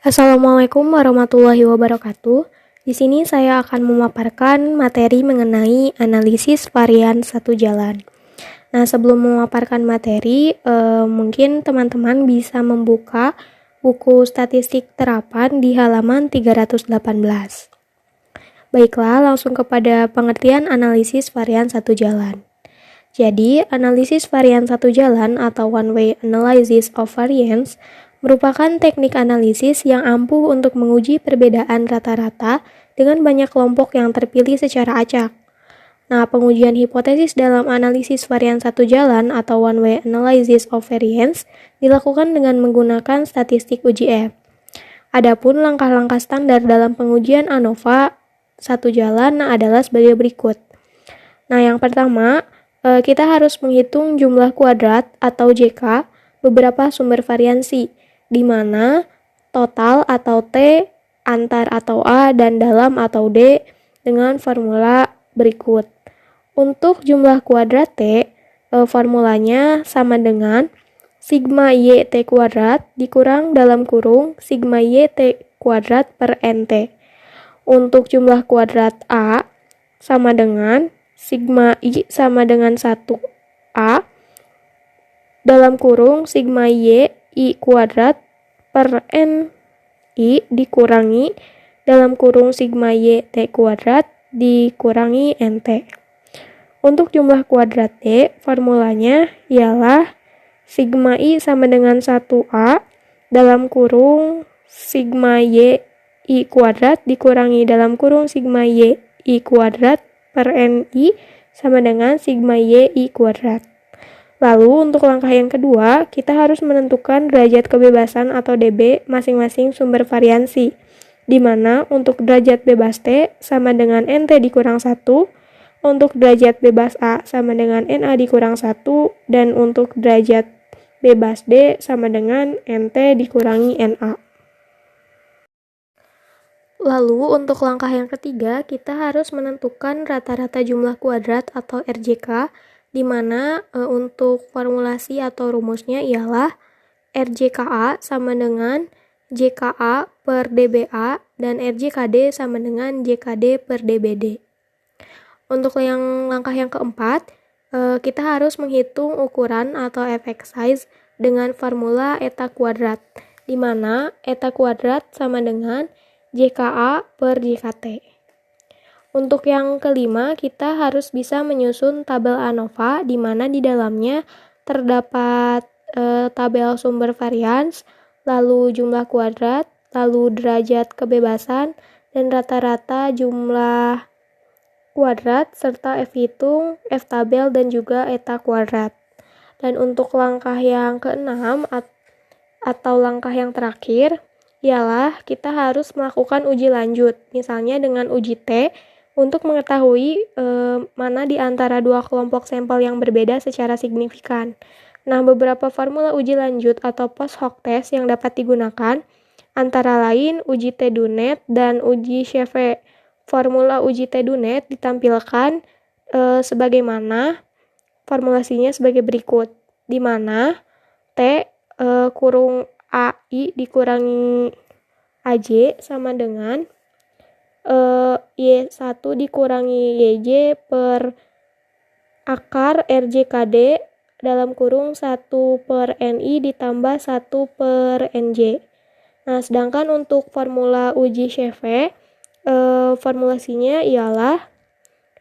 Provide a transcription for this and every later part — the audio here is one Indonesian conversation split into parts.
Assalamualaikum warahmatullahi wabarakatuh. Di sini saya akan memaparkan materi mengenai analisis varian satu jalan. Nah, sebelum memaparkan materi, mungkin teman-teman bisa membuka buku statistik terapan di halaman 318. Baiklah, langsung kepada pengertian analisis varian satu jalan. Jadi, analisis varian satu jalan atau one-way analysis of variance merupakan teknik analisis yang ampuh untuk menguji perbedaan rata-rata dengan banyak kelompok yang terpilih secara acak. Nah, pengujian hipotesis dalam analisis varian satu jalan atau one-way analysis of variance dilakukan dengan menggunakan statistik UGF. Adapun langkah-langkah standar dalam pengujian ANOVA satu jalan adalah sebagai berikut. Nah, yang pertama, kita harus menghitung jumlah kuadrat atau JK beberapa sumber variansi, di mana total atau T, antar atau A, dan dalam atau D dengan formula berikut. Untuk jumlah kuadrat T, formulanya sama dengan sigma YT kuadrat dikurang dalam kurung sigma YT kuadrat per NT. Untuk jumlah kuadrat A sama dengan sigma I sama dengan 1A dalam kurung sigma Y I kuadrat per N I dikurangi dalam kurung sigma Y T kuadrat dikurangi NT. Untuk jumlah kuadrat T, formulanya ialah sigma I sama dengan 1A dalam kurung sigma Y I kuadrat dikurangi dalam kurung sigma Y I kuadrat per NI sama dengan sigma Y I kuadrat. Lalu untuk langkah yang kedua, kita harus menentukan derajat kebebasan atau DB masing-masing sumber variansi, di mana untuk derajat bebas T sama dengan NT dikurang 1, untuk derajat bebas A sama dengan NA dikurang 1, dan untuk derajat bebas D sama dengan NT dikurangi NA. Lalu untuk langkah yang ketiga, kita harus menentukan rata-rata jumlah kuadrat atau RJK, di mana untuk formulasi atau rumusnya ialah RJKA sama dengan JKA per DBA dan RJKD sama dengan JKD per DBD. Untuk langkah yang keempat, kita harus menghitung ukuran atau effect size dengan formula eta kuadrat, di mana eta kuadrat sama dengan JKA per JKT. Untuk yang kelima, kita harus bisa menyusun tabel ANOVA di mana di dalamnya terdapat tabel sumber varians, lalu jumlah kuadrat, lalu derajat kebebasan, dan rata-rata jumlah kuadrat, serta F hitung, F tabel, dan juga eta kuadrat. Dan untuk langkah yang keenam atau langkah yang terakhir, ialah kita harus melakukan uji lanjut, misalnya dengan uji T, untuk mengetahui mana di antara dua kelompok sampel yang berbeda secara signifikan. Nah, beberapa formula uji lanjut atau post hoc test yang dapat digunakan antara lain uji T-Dunet dan uji Cheve. Formula uji T-Dunet ditampilkan sebagaimana formulasinya sebagai berikut, di mana T kurung AI dikurangi AJ sama dengan Y1 dikurangi YJ per akar RJKD dalam kurung 1 per NI ditambah 1 per NJ. Nah, sedangkan untuk formula uji Cheve, formulasinya ialah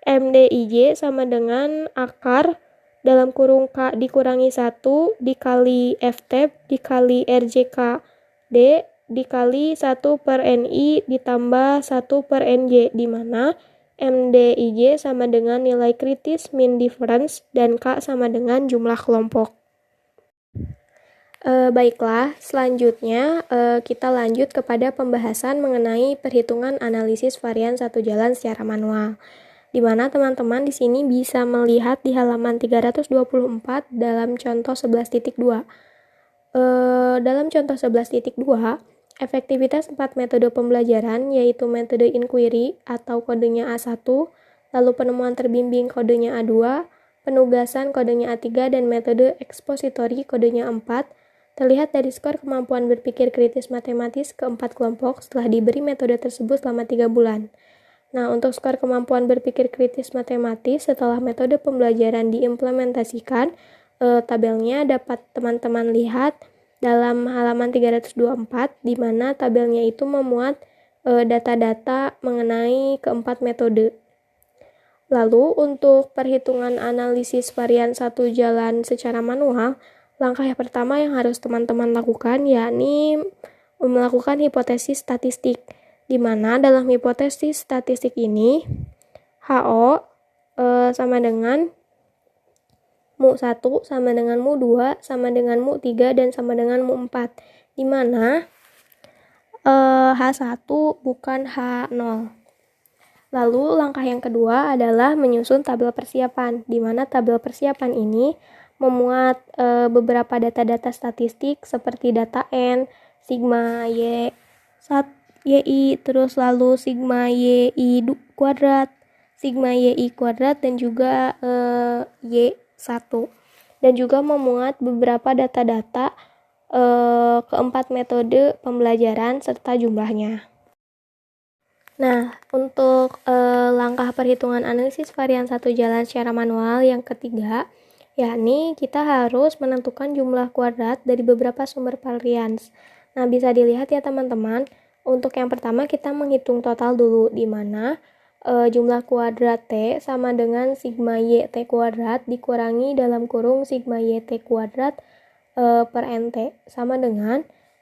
MDIJ sama dengan akar dalam kurung K dikurangi 1 dikali FTEP dikali RJKD dikali 1 per NI ditambah 1 per NJ, di mana MDIJ sama dengan nilai kritis mean difference dan K sama dengan jumlah kelompok. Baiklah, selanjutnya kita lanjut kepada pembahasan mengenai perhitungan analisis varian satu jalan secara manual, di mana teman-teman di sini bisa melihat di halaman 324 dalam contoh 11.2. Dalam contoh 11.2, efektivitas 4 metode pembelajaran yaitu metode inquiry atau kodenya A1, lalu penemuan terbimbing kodenya A2, penugasan kodenya A3, dan metode ekspositori kodenya 4 Terlihat dari skor kemampuan berpikir kritis matematis keempat kelompok setelah diberi metode tersebut selama 3 bulan. Nah, untuk skor kemampuan berpikir kritis matematis setelah metode pembelajaran diimplementasikan, tabelnya dapat teman-teman lihat dalam halaman 324, di mana tabelnya itu memuat data-data mengenai keempat metode. Lalu, untuk perhitungan analisis varian satu jalan secara manual, langkah yang pertama yang harus teman-teman lakukan yakni melakukan hipotesis statistik, di mana dalam hipotesis statistik ini HO sama dengan mu1 sama dengan mu2 sama dengan mu3 dan sama dengan mu4, di mana H1 bukan H0. Lalu langkah yang kedua adalah menyusun tabel persiapan, di mana tabel persiapan ini memuat beberapa data-data statistik seperti data N, sigma Y, YI, terus lalu sigma YI kuadrat, sigma YI kuadrat, dan juga Y1. Dan juga memuat beberapa data-data keempat metode pembelajaran serta jumlahnya. Nah, untuk langkah perhitungan analisis varian satu jalan secara manual yang ketiga, yakni kita harus menentukan jumlah kuadrat dari beberapa sumber varians. Nah, bisa dilihat ya teman-teman, untuk yang pertama kita menghitung total dulu, di mana jumlah kuadrat T sama dengan sigma YT kuadrat dikurangi dalam kurung sigma YT kuadrat per NT, sama dengan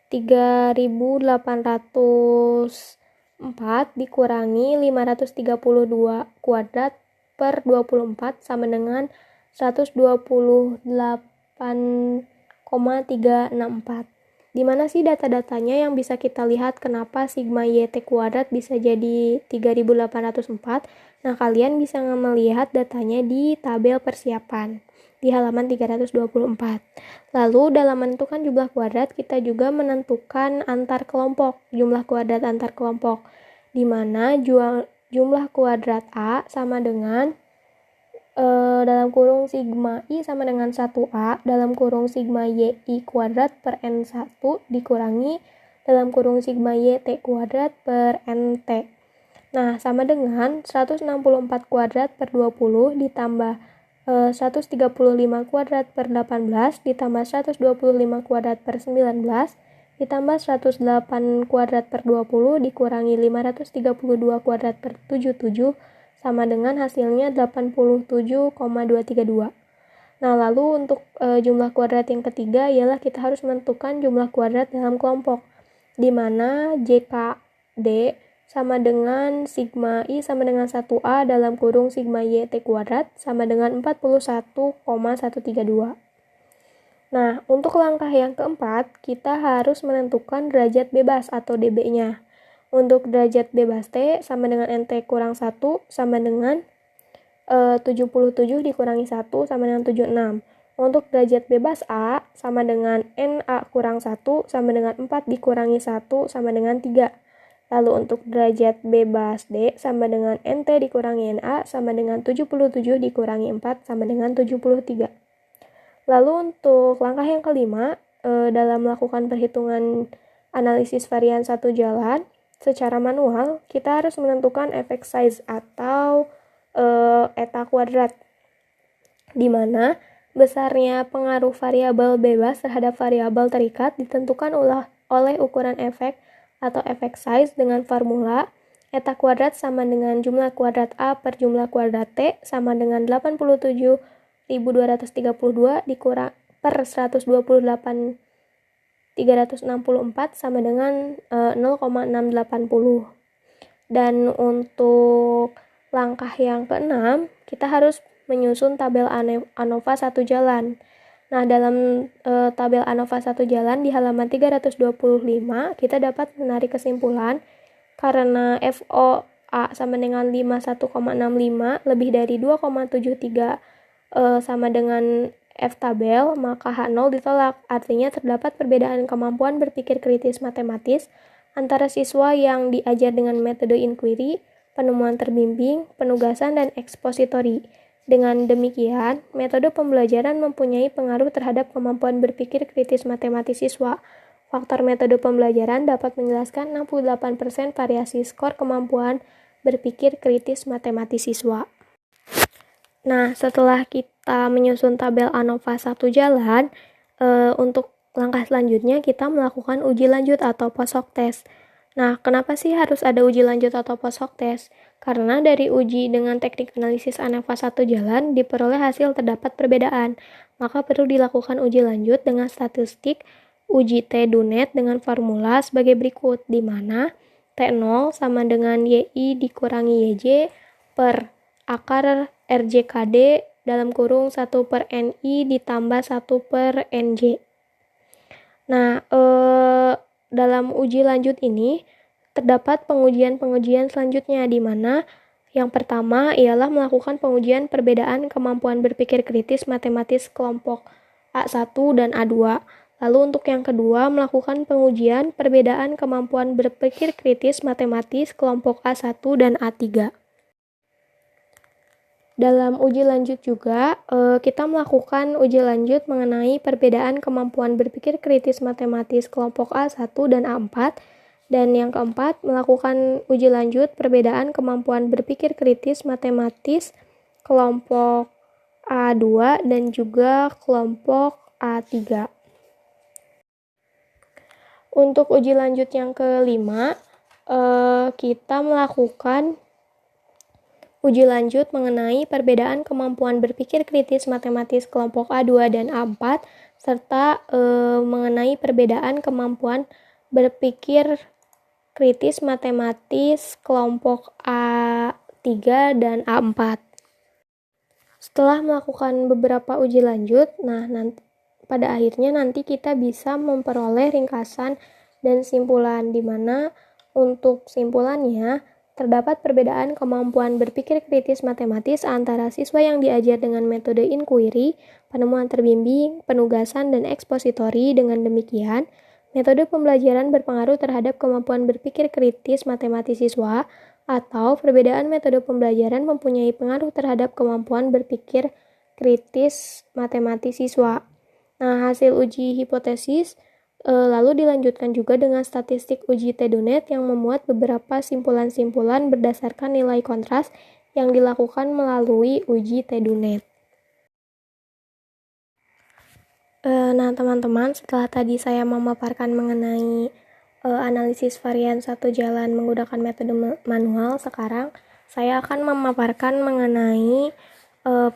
3804 dikurangi 532 kuadrat per 24 sama dengan 128,364. Di mana sih data-datanya yang bisa kita lihat kenapa sigma YT kuadrat bisa jadi 3804? Nah, kalian bisa melihat datanya di tabel persiapan di halaman 324. Lalu dalam menentukan jumlah kuadrat, kita juga menentukan antar kelompok, jumlah kuadrat antar kelompok, di mana jumlah kuadrat A sama dengan dalam kurung sigma I sama dengan 1A dalam kurung sigma YI kuadrat per N1 dikurangi dalam kurung sigma YT kuadrat per NT. Nah, sama dengan 164 kuadrat per 20 ditambah 135 kuadrat per 18 ditambah 125 kuadrat per 19 ditambah 108 kuadrat per 20 dikurangi 532 kuadrat per 77 sama dengan hasilnya 87,232. Nah, lalu untuk jumlah kuadrat yang ketiga ialah kita harus menentukan jumlah kuadrat dalam kelompok, di mana JKD sama dengan sigma I sama dengan 1A dalam kurung sigma YT kuadrat sama dengan 41,132. Nah, untuk langkah yang keempat, kita harus menentukan derajat bebas atau DB-nya. Untuk derajat bebas T sama dengan NT kurang 1 sama dengan 77 dikurangi 1 sama dengan 76. Untuk derajat bebas A sama dengan NA kurang 1 sama dengan 4 dikurangi 1 sama dengan 3. Lalu untuk derajat bebas D sama dengan NT dikurangi NA sama dengan 77 dikurangi 4 sama dengan 73. Lalu untuk langkah yang kelima, dalam melakukan perhitungan analisis varian satu jalan secara manual, kita harus menentukan effect size atau eta kuadrat, di mana besarnya pengaruh variabel bebas terhadap variabel terikat ditentukan oleh ukuran efek atau effect size dengan formula eta kuadrat sama dengan jumlah kuadrat A per jumlah kuadrat T sama dengan 87.232 dikurang per 128.364 sama dengan 0,680. Dan untuk langkah yang keenam, kita harus menyusun tabel ANOVA satu jalan. Nah, dalam tabel ANOVA satu jalan di halaman 325, kita dapat menarik kesimpulan karena FOA sama dengan 51,65 lebih dari 2,73 sama dengan F tabel, maka H0 ditolak. Artinya terdapat perbedaan kemampuan berpikir kritis matematis antara siswa yang diajar dengan metode inquiry, penemuan terbimbing, penugasan, dan ekspositori, Dengan demikian, metode pembelajaran mempunyai pengaruh terhadap kemampuan berpikir kritis matematis siswa. Faktor metode pembelajaran dapat menjelaskan 68% variasi skor kemampuan berpikir kritis matematis siswa. Nah, setelah kita menyusun tabel ANOVA 1 jalan, untuk langkah selanjutnya kita melakukan uji lanjut atau post-hoc test. Nah, kenapa sih harus ada uji lanjut atau post-hoc test? Karena dari uji dengan teknik analisis ANOVA 1 jalan diperoleh hasil terdapat perbedaan. Maka perlu dilakukan uji lanjut dengan statistik uji T-Dunet dengan formula sebagai berikut, di mana T0 sama dengan YI dikurangi YJ per akar RJKD dalam kurung 1 per NI ditambah 1 per NJ. Nah, dalam uji lanjut ini terdapat pengujian-pengujian selanjutnya, di mana yang pertama ialah melakukan pengujian perbedaan kemampuan berpikir kritis matematis kelompok A1 dan A2. Lalu untuk yang kedua, melakukan pengujian perbedaan kemampuan berpikir kritis matematis kelompok A1 dan A3. Dalam uji lanjut juga, kita melakukan uji lanjut mengenai perbedaan kemampuan berpikir kritis matematis kelompok A1 dan A4. Dan yang keempat, melakukan uji lanjut perbedaan kemampuan berpikir kritis matematis kelompok A2 dan juga kelompok A3. Untuk uji lanjut yang kelima, kita melakukan uji lanjut mengenai perbedaan kemampuan berpikir kritis matematis kelompok A2 dan A4, serta mengenai perbedaan kemampuan berpikir kritis matematis kelompok A3 dan A4. Setelah melakukan beberapa uji lanjut, pada akhirnya nanti kita bisa memperoleh ringkasan dan simpulan, di mana untuk simpulannya terdapat perbedaan kemampuan berpikir kritis matematis antara siswa yang diajar dengan metode inquiry, penemuan terbimbing, penugasan, dan ekspositori. Dengan demikian, metode pembelajaran berpengaruh terhadap kemampuan berpikir kritis matematis siswa, atau perbedaan metode pembelajaran mempunyai pengaruh terhadap kemampuan berpikir kritis matematis siswa. Nah, hasil uji hipotesis lalu dilanjutkan juga dengan statistik uji T-Dunet yang memuat beberapa simpulan-simpulan berdasarkan nilai kontras yang dilakukan melalui uji T-Dunet. Nah, teman-teman, setelah tadi saya memaparkan mengenai analisis varian satu jalan menggunakan metode manual, sekarang saya akan memaparkan mengenai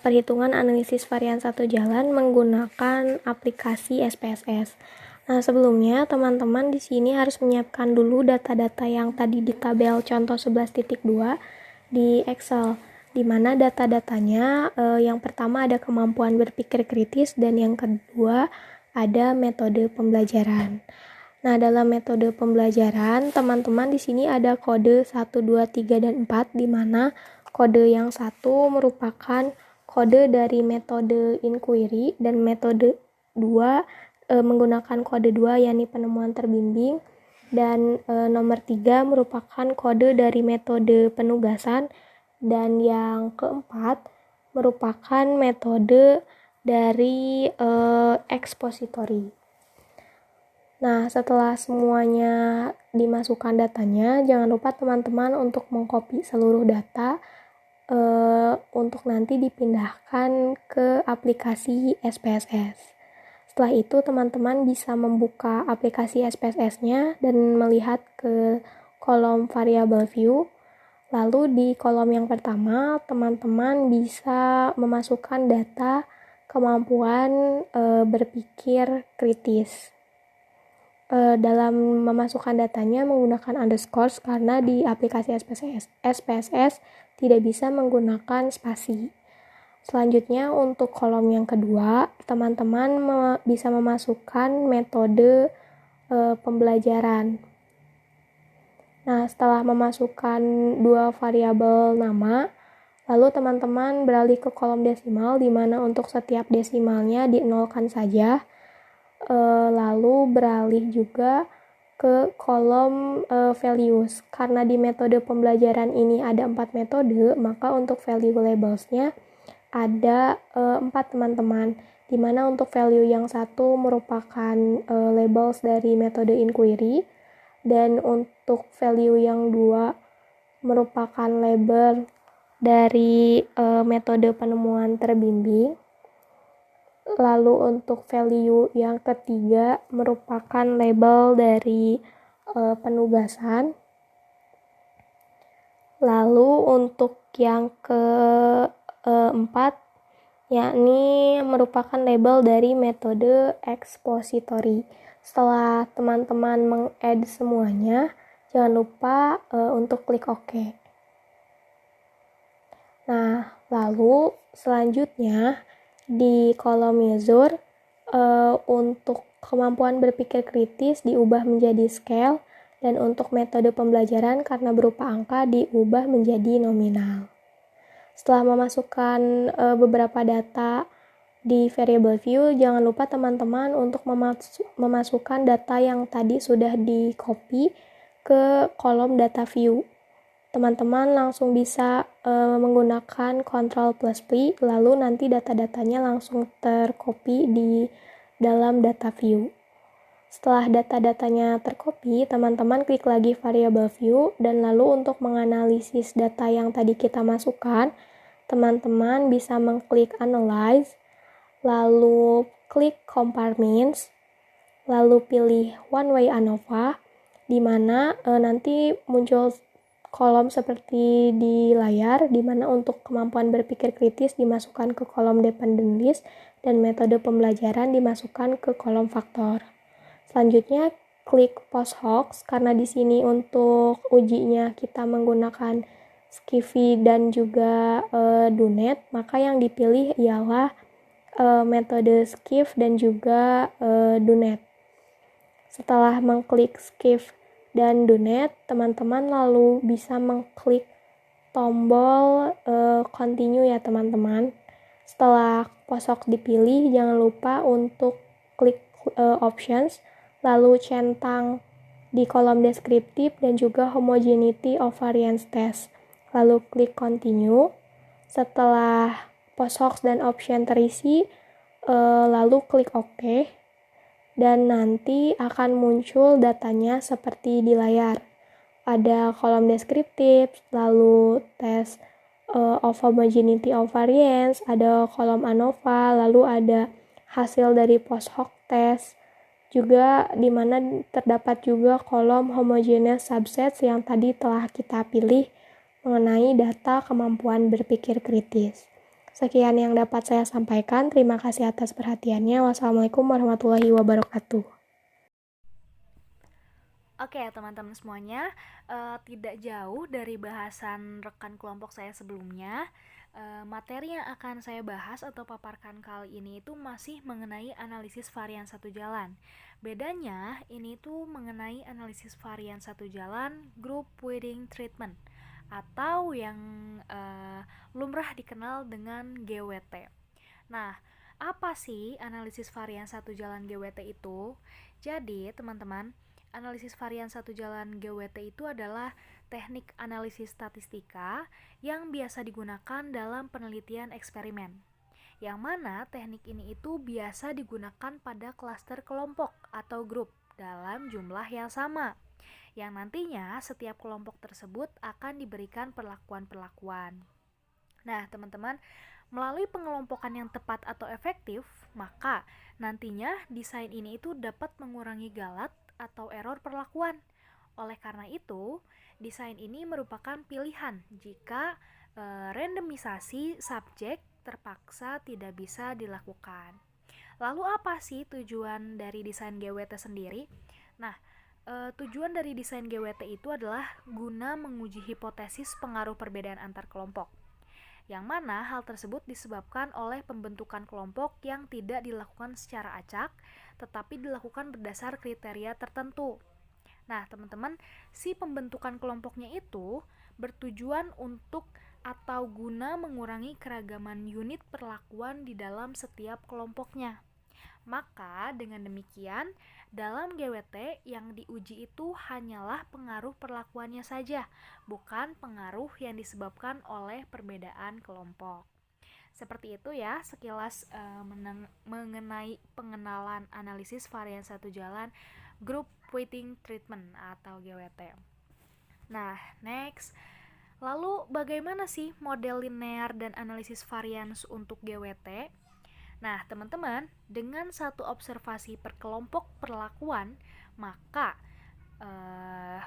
perhitungan analisis varian satu jalan menggunakan aplikasi SPSS. Nah, sebelumnya teman-teman di sini harus menyiapkan dulu data-data yang tadi di tabel contoh 11.2 di Excel, di mana data-datanya yang pertama ada kemampuan berpikir kritis dan yang kedua ada metode pembelajaran. Nah, dalam metode pembelajaran, teman-teman di sini ada kode 1, 2, 3, dan 4, di mana kode yang satu merupakan kode dari metode inquiry dan metode 2 menggunakan kode 2 yakni penemuan terbimbing, dan nomor 3 merupakan kode dari metode penugasan, dan yang keempat merupakan metode dari ekspositori. Nah, setelah semuanya dimasukkan datanya, jangan lupa teman-teman untuk mengcopy seluruh data untuk nanti dipindahkan ke aplikasi SPSS. Setelah itu, teman-teman bisa membuka aplikasi SPSS-nya dan melihat ke kolom variable view. Lalu di kolom yang pertama, teman-teman bisa memasukkan data kemampuan berpikir kritis. Dalam memasukkan datanya menggunakan underscore karena di aplikasi SPSS tidak bisa menggunakan spasi. Selanjutnya untuk kolom yang kedua, teman-teman bisa memasukkan metode pembelajaran. Nah, setelah memasukkan dua variabel nama, lalu teman-teman beralih ke kolom desimal, di mana untuk setiap desimalnya dinolkan saja. Lalu beralih juga ke kolom values. Karena di metode pembelajaran ini ada 4 metode, maka untuk value labelsnya ada 4 teman-teman, di mana untuk value yang satu merupakan labels dari metode inquiry, dan untuk value yang dua merupakan label dari metode penemuan terbimbing. Lalu untuk value yang ketiga merupakan label dari penugasan. Lalu untuk yang keempat yakni merupakan label dari metode expository. Setelah teman-teman meng-add semuanya, jangan lupa untuk klik OK. Nah, lalu selanjutnya di kolom measure untuk kemampuan berpikir kritis diubah menjadi scale, dan untuk metode pembelajaran karena berupa angka diubah menjadi nominal. Setelah memasukkan beberapa data di variable view, jangan lupa teman-teman untuk memasukkan data yang tadi sudah di-copy ke kolom data view. Teman-teman langsung bisa menggunakan Ctrl+V, lalu nanti data-datanya langsung tercopy di dalam data view. Setelah data-datanya tercopy, teman-teman klik lagi variable view, dan lalu untuk menganalisis data yang tadi kita masukkan, teman-teman bisa mengklik analyze, lalu klik compare means, lalu pilih one way ANOVA, di mana nanti muncul kolom seperti di layar, di mana untuk kemampuan berpikir kritis dimasukkan ke kolom dependent list dan metode pembelajaran dimasukkan ke kolom faktor. Selanjutnya klik post hoc, karena di sini untuk ujinya kita menggunakan Skiffy dan juga Dunet, maka yang dipilih ialah metode Skiff dan juga Dunet. Setelah mengklik Skiff dan Dunet, teman-teman lalu bisa mengklik tombol continue ya teman-teman. Setelah posok dipilih, jangan lupa untuk klik options, lalu centang di kolom deskriptif dan juga homogeneity of variance test. Lalu klik continue. Setelah posok dan option terisi, lalu klik OK. Dan nanti akan muncul datanya seperti di layar. Ada kolom deskriptif, lalu tes of homogeneity of variance, ada kolom ANOVA, lalu ada hasil dari post hoc test, juga di mana terdapat juga kolom homogeneous subsets yang tadi telah kita pilih mengenai data kemampuan berpikir kritis. Sekian yang dapat saya sampaikan. Terima kasih atas perhatiannya. Wassalamualaikum warahmatullahi wabarakatuh. Oke, teman-teman semuanya, tidak jauh dari bahasan rekan kelompok saya sebelumnya, materi yang akan saya bahas atau paparkan kali ini itu masih mengenai analisis varian satu jalan. Bedanya, ini tuh mengenai analisis varian satu jalan group weighting treatment, atau yang lumrah dikenal dengan GWT. Nah, apa sih analisis varian satu jalan GWT itu? Jadi, teman-teman, analisis varian satu jalan GWT itu adalah teknik analisis statistika yang biasa digunakan dalam penelitian eksperimen. Yang mana teknik ini itu biasa digunakan pada klaster kelompok atau grup dalam jumlah yang sama, yang nantinya setiap kelompok tersebut akan diberikan perlakuan-perlakuan. Nah, teman-teman, melalui pengelompokan yang tepat atau efektif, maka nantinya desain ini itu dapat mengurangi galat atau error perlakuan. Oleh karena itu, desain ini merupakan pilihan jika randomisasi subjek terpaksa tidak bisa dilakukan. Lalu apa sih tujuan dari desain GWT sendiri? Nah, tujuan dari desain GWT itu adalah guna menguji hipotesis pengaruh perbedaan antar kelompok, yang mana hal tersebut disebabkan oleh pembentukan kelompok yang tidak dilakukan secara acak, tetapi dilakukan berdasar kriteria tertentu. Nah, teman-teman, si pembentukan kelompoknya itu bertujuan untuk atau guna mengurangi keragaman unit perlakuan di dalam setiap kelompoknya. Maka dengan demikian, dalam GWT yang diuji itu hanyalah pengaruh perlakuannya saja, bukan pengaruh yang disebabkan oleh perbedaan kelompok. Seperti itu ya sekilas mengenai pengenalan analisis varian satu jalan Group Weighting Treatment atau GWT. Nah, next. Lalu bagaimana sih model linear dan analisis varians untuk GWT? Nah, teman-teman, dengan satu observasi per kelompok perlakuan, maka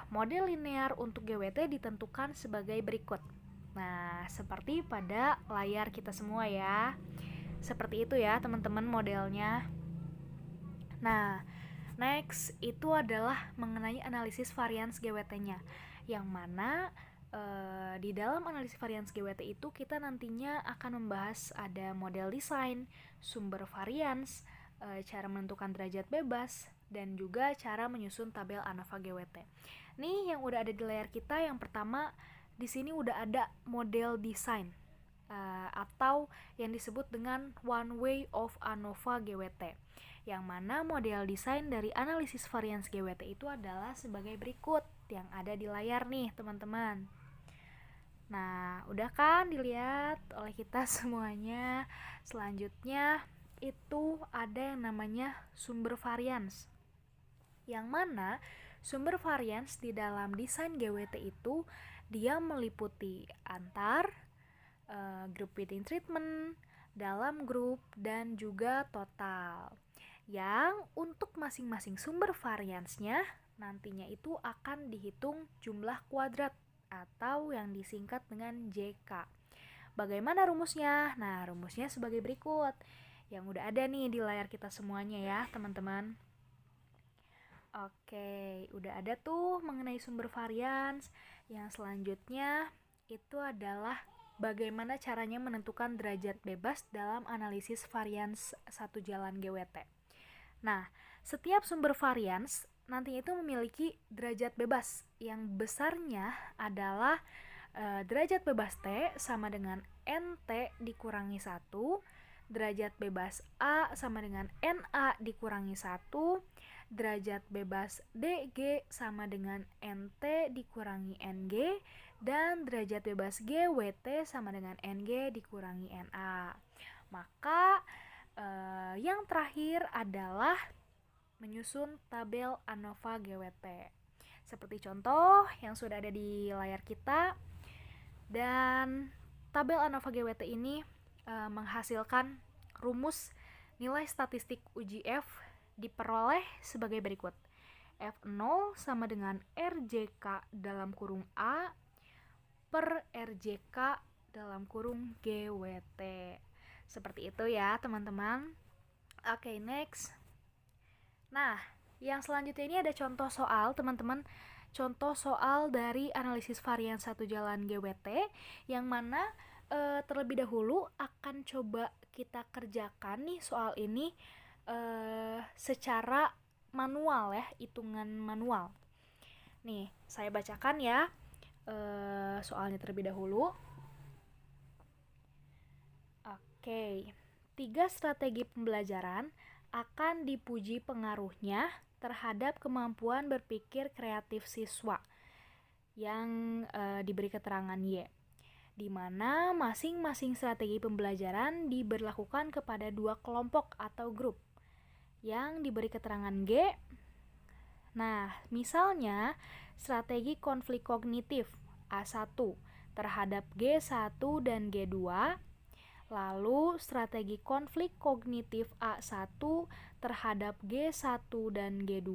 model linear untuk GWT ditentukan sebagai berikut. Nah, seperti pada layar kita semua ya. Seperti itu ya, teman-teman, modelnya. Nah, next itu adalah mengenai analisis varians GWT-nya, yang mana di dalam analisis varians GWT itu kita nantinya akan membahas ada model desain, sumber varians, cara menentukan derajat bebas, dan juga cara menyusun tabel ANOVA GWT. Nih yang udah ada di layar kita, yang pertama di sini udah ada model desain atau yang disebut dengan one way of ANOVA GWT. Yang mana model desain dari analisis varians GWT itu adalah sebagai berikut yang ada di layar nih, teman-teman. Nah, udah kan dilihat oleh kita semuanya. Selanjutnya itu ada yang namanya sumber varians. Yang mana sumber varians di dalam desain GWT itu dia meliputi antar, group weighting treatment, dalam grup, dan juga total. Yang untuk masing-masing sumber variansnya nantinya itu akan dihitung jumlah kuadrat atau yang disingkat dengan JK. Bagaimana rumusnya? Nah, rumusnya sebagai berikut. Yang udah ada nih di layar kita semuanya ya, teman-teman. Oke, udah ada tuh mengenai sumber varians. Yang selanjutnya itu adalah bagaimana caranya menentukan derajat bebas dalam analisis varians satu jalan GWT. Nah, setiap sumber varians nantinya itu memiliki derajat bebas yang besarnya adalah derajat bebas T sama dengan NT dikurangi 1, derajat bebas A sama dengan NA dikurangi 1, derajat bebas DG sama dengan NT dikurangi NG, dan derajat bebas GWT sama dengan NG dikurangi NA. Maka yang terakhir adalah menyusun tabel ANOVA GWT. Seperti contoh yang sudah ada di layar kita. Dan tabel ANOVA GWT ini menghasilkan rumus nilai statistik uji F diperoleh sebagai berikut. F0 sama dengan RJK dalam kurung A per RJK dalam kurung GWT. Seperti itu ya, teman-teman. Oke, next. Nah, yang selanjutnya ini ada contoh soal, teman-teman. Contoh soal dari analisis varian satu jalan GWT, yang mana terlebih dahulu akan coba kita kerjakan nih soal ini secara manual ya, hitungan manual. Nih, saya bacakan ya soalnya terlebih dahulu. Oke, 3 strategi pembelajaran akan dipuji pengaruhnya terhadap kemampuan berpikir kreatif siswa yang diberi keterangan Y, di mana masing-masing strategi pembelajaran diberlakukan kepada 2 kelompok atau grup yang diberi keterangan G. Nah, misalnya strategi konflik kognitif A1 terhadap G1 dan G2, lalu strategi konflik kognitif A1 terhadap G1 dan G2,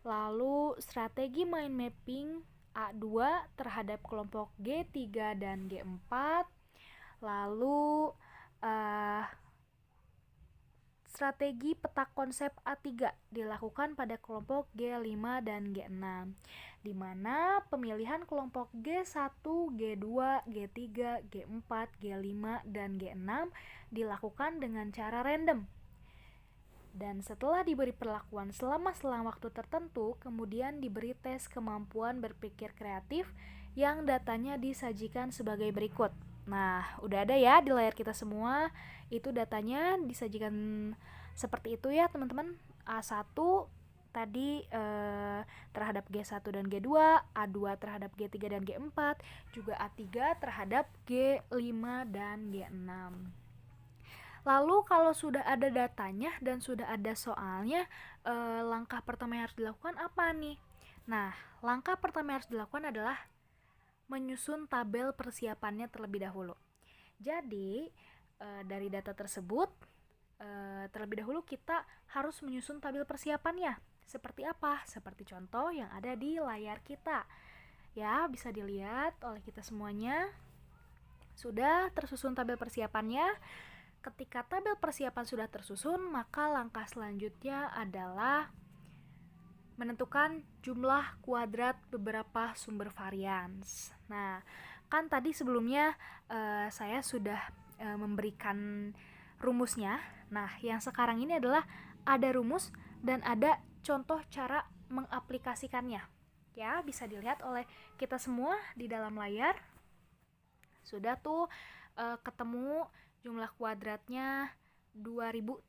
lalu strategi mind mapping A2 terhadap kelompok G3 dan G4, lalu strategi peta konsep A3 dilakukan pada kelompok G5 dan G6, di mana pemilihan kelompok G1, G2, G3, G4, G5, dan G6 dilakukan dengan cara random. Dan setelah diberi perlakuan selama selang waktu tertentu, kemudian diberi tes kemampuan berpikir kreatif yang datanya disajikan sebagai berikut. Nah, udah ada ya di layar kita semua. Itu datanya disajikan seperti itu ya, teman-teman. A1 tadi terhadap G1 dan G2, A2 terhadap G3 dan G4, juga A3 terhadap G5 dan G6. Lalu kalau sudah ada datanya dan sudah ada soalnya, langkah pertama yang harus dilakukan apa nih? Nah, langkah pertama yang harus dilakukan adalah menyusun tabel persiapannya terlebih dahulu. Jadi, dari data tersebut, terlebih dahulu kita harus menyusun tabel persiapannya. Seperti apa? Seperti contoh yang ada di layar kita. Ya, bisa dilihat oleh kita semuanya. Sudah tersusun tabel persiapannya. Ketika tabel persiapan sudah tersusun, maka langkah selanjutnya adalah menentukan jumlah kuadrat beberapa sumber varians. Nah, kan tadi sebelumnya saya sudah memberikan rumusnya. Nah, yang sekarang ini adalah ada rumus dan ada contoh cara mengaplikasikannya. Ya, bisa dilihat oleh kita semua di dalam layar. Sudah tuh ketemu jumlah kuadratnya 2310.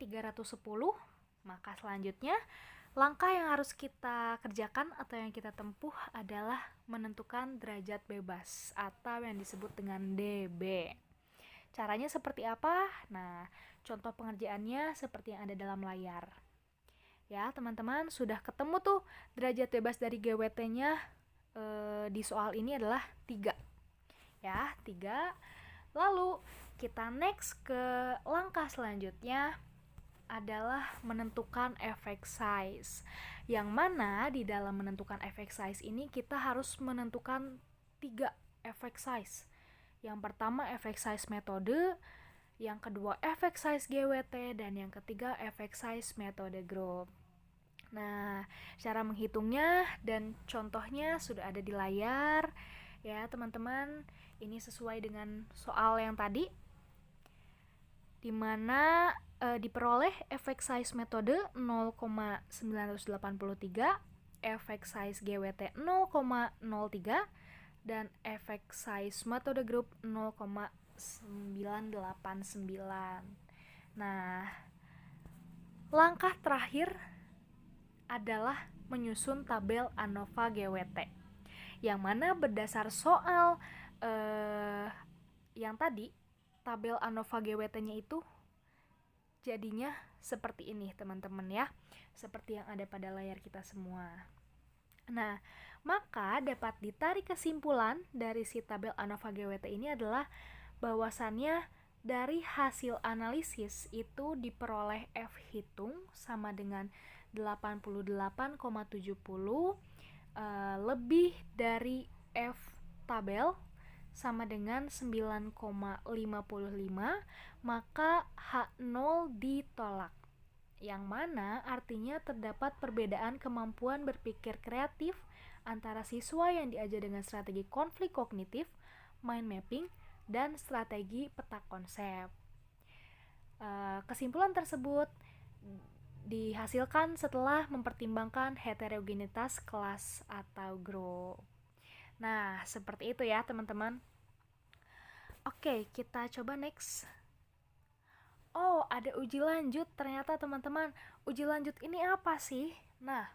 Maka selanjutnya langkah yang harus kita kerjakan atau yang kita tempuh adalah menentukan derajat bebas atau yang disebut dengan dB. Caranya seperti apa? Nah, contoh pengerjaannya seperti yang ada dalam layar. Ya, teman-teman sudah ketemu tuh derajat bebas dari GWT-nya di soal ini adalah 3. Ya, 3. Lalu kita next ke langkah selanjutnya adalah menentukan effect size. Yang mana di dalam menentukan effect size ini kita harus menentukan 3 effect size. Yang pertama effect size metode, yang kedua effect size GWT, dan yang ketiga effect size metode group. Nah, cara menghitungnya dan contohnya sudah ada di layar. Ya, teman-teman, ini sesuai dengan soal yang tadi, di mana diperoleh effect size metode 0,983, effect size GWT 0,03, dan effect size metode group 0,989. Nah, langkah terakhir adalah menyusun tabel ANOVA GWT, yang mana berdasar soal yang tadi, tabel ANOVA GWT-nya itu jadinya seperti ini, teman-teman ya. Seperti yang ada pada layar kita semua. Nah, maka dapat ditarik kesimpulan dari si tabel ANOVA GWT ini adalah bahwasannya dari hasil analisis itu diperoleh F hitung sama dengan 88,70 lebih dari F tabel sama dengan 9,55, maka H0 ditolak. Yang mana artinya terdapat perbedaan kemampuan berpikir kreatif antara siswa yang diajar dengan strategi konflik kognitif, mind mapping, dan strategi peta konsep. Kesimpulan tersebut dihasilkan setelah mempertimbangkan heterogenitas kelas atau grup. Nah, seperti itu ya teman-teman. Oke, kita coba next. Oh, ada uji lanjut ternyata teman-teman. Uji lanjut ini apa sih? Nah,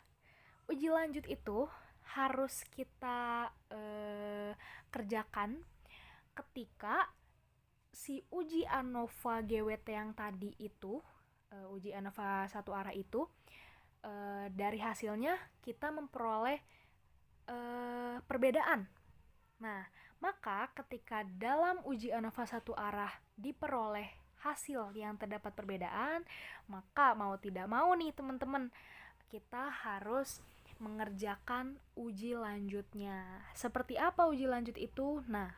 uji lanjut itu harus kita kerjakan ketika si uji ANOVA GWT yang tadi itu, uji ANOVA satu arah itu, dari hasilnya kita memperoleh perbedaan. Nah, maka ketika dalam uji ANOVA satu arah diperoleh hasil yang terdapat perbedaan, maka mau tidak mau nih teman-teman, kita harus mengerjakan uji lanjutnya. Seperti apa uji lanjut itu? Nah,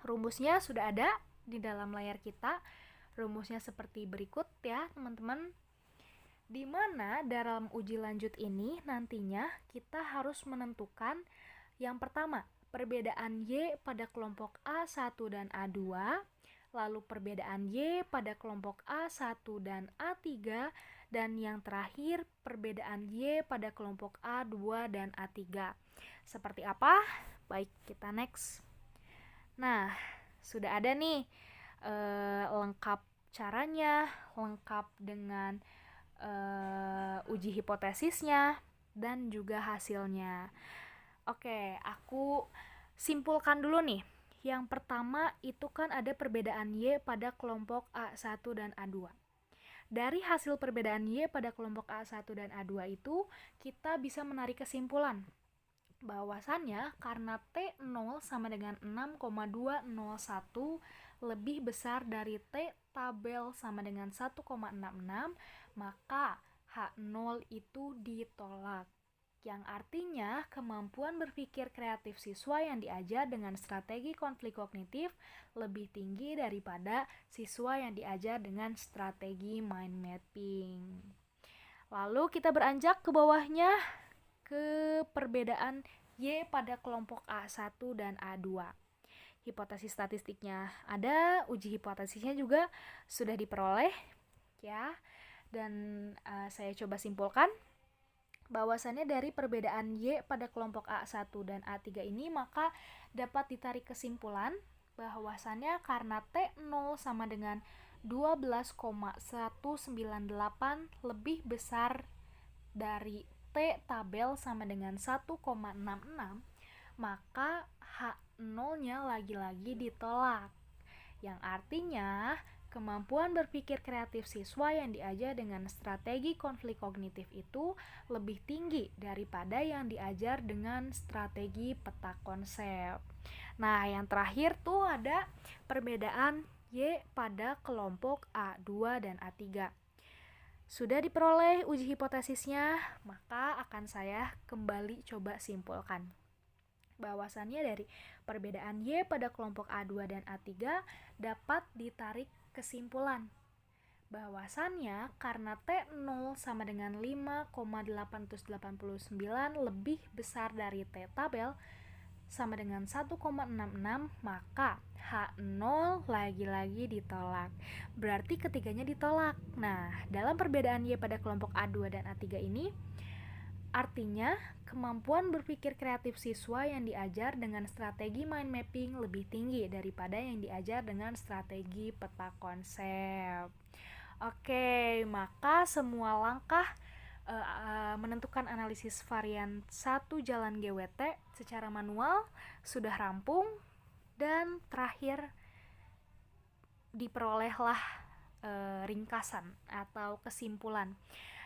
rumusnya sudah ada di dalam layar kita. Rumusnya seperti berikut ya teman-teman. Di mana dalam uji lanjut ini nantinya kita harus menentukan yang pertama, perbedaan Y pada kelompok A1 dan A2, lalu perbedaan Y pada kelompok A1 dan A3, dan yang terakhir perbedaan Y pada kelompok A2 dan A3. Seperti apa? Baik, kita next. Nah, sudah ada nih lengkap caranya, lengkap dengan uji hipotesisnya, dan juga hasilnya. Oke, aku simpulkan dulu nih. Yang pertama itu kan ada perbedaan Y pada kelompok A1 dan A2. Dari hasil perbedaan Y pada kelompok A1 dan A2 itu, kita bisa menarik kesimpulan bahwasannya karena T0 sama dengan 6,201 lebih besar dari T tabel sama dengan 1,66, maka H0 itu ditolak. Yang artinya kemampuan berpikir kreatif siswa yang diajar dengan strategi konflik kognitif lebih tinggi daripada siswa yang diajar dengan strategi mind mapping. Lalu kita beranjak ke bawahnya ke perbedaan Y pada kelompok A1 dan A2. Hipotesis statistiknya ada, uji hipotesisnya juga sudah diperoleh ya. Dan saya coba simpulkan bahwasannya dari perbedaan Y pada kelompok A1 dan A3 ini maka dapat ditarik kesimpulan bahwasannya karena T0 sama dengan 12,198 lebih besar dari T tabel sama dengan 1,66, maka H0-nya lagi-lagi ditolak. Yang artinya kemampuan berpikir kreatif siswa yang diajar dengan strategi konflik kognitif itu lebih tinggi daripada yang diajar dengan strategi peta konsep. Nah, yang terakhir tuh ada perbedaan Y pada kelompok A2 dan A3. Sudah diperoleh uji hipotesisnya, maka akan saya kembali coba simpulkan. Bahwasannya dari perbedaan Y pada kelompok A2 dan A3 dapat ditarik kesimpulan bahwasannya karena T0 sama dengan 5,889 lebih besar dari T tabel sama dengan 1,66, maka H0 lagi-lagi ditolak. Berarti ketiganya ditolak. Nah, dalam perbedaan Y pada kelompok A2 dan A3 ini, artinya kemampuan berpikir kreatif siswa yang diajar dengan strategi mind mapping lebih tinggi daripada yang diajar dengan strategi peta konsep. Oke, maka semua langkah menentukan analisis varian 1 jalan GWT secara manual sudah rampung, dan terakhir diperolehlah ringkasan atau kesimpulan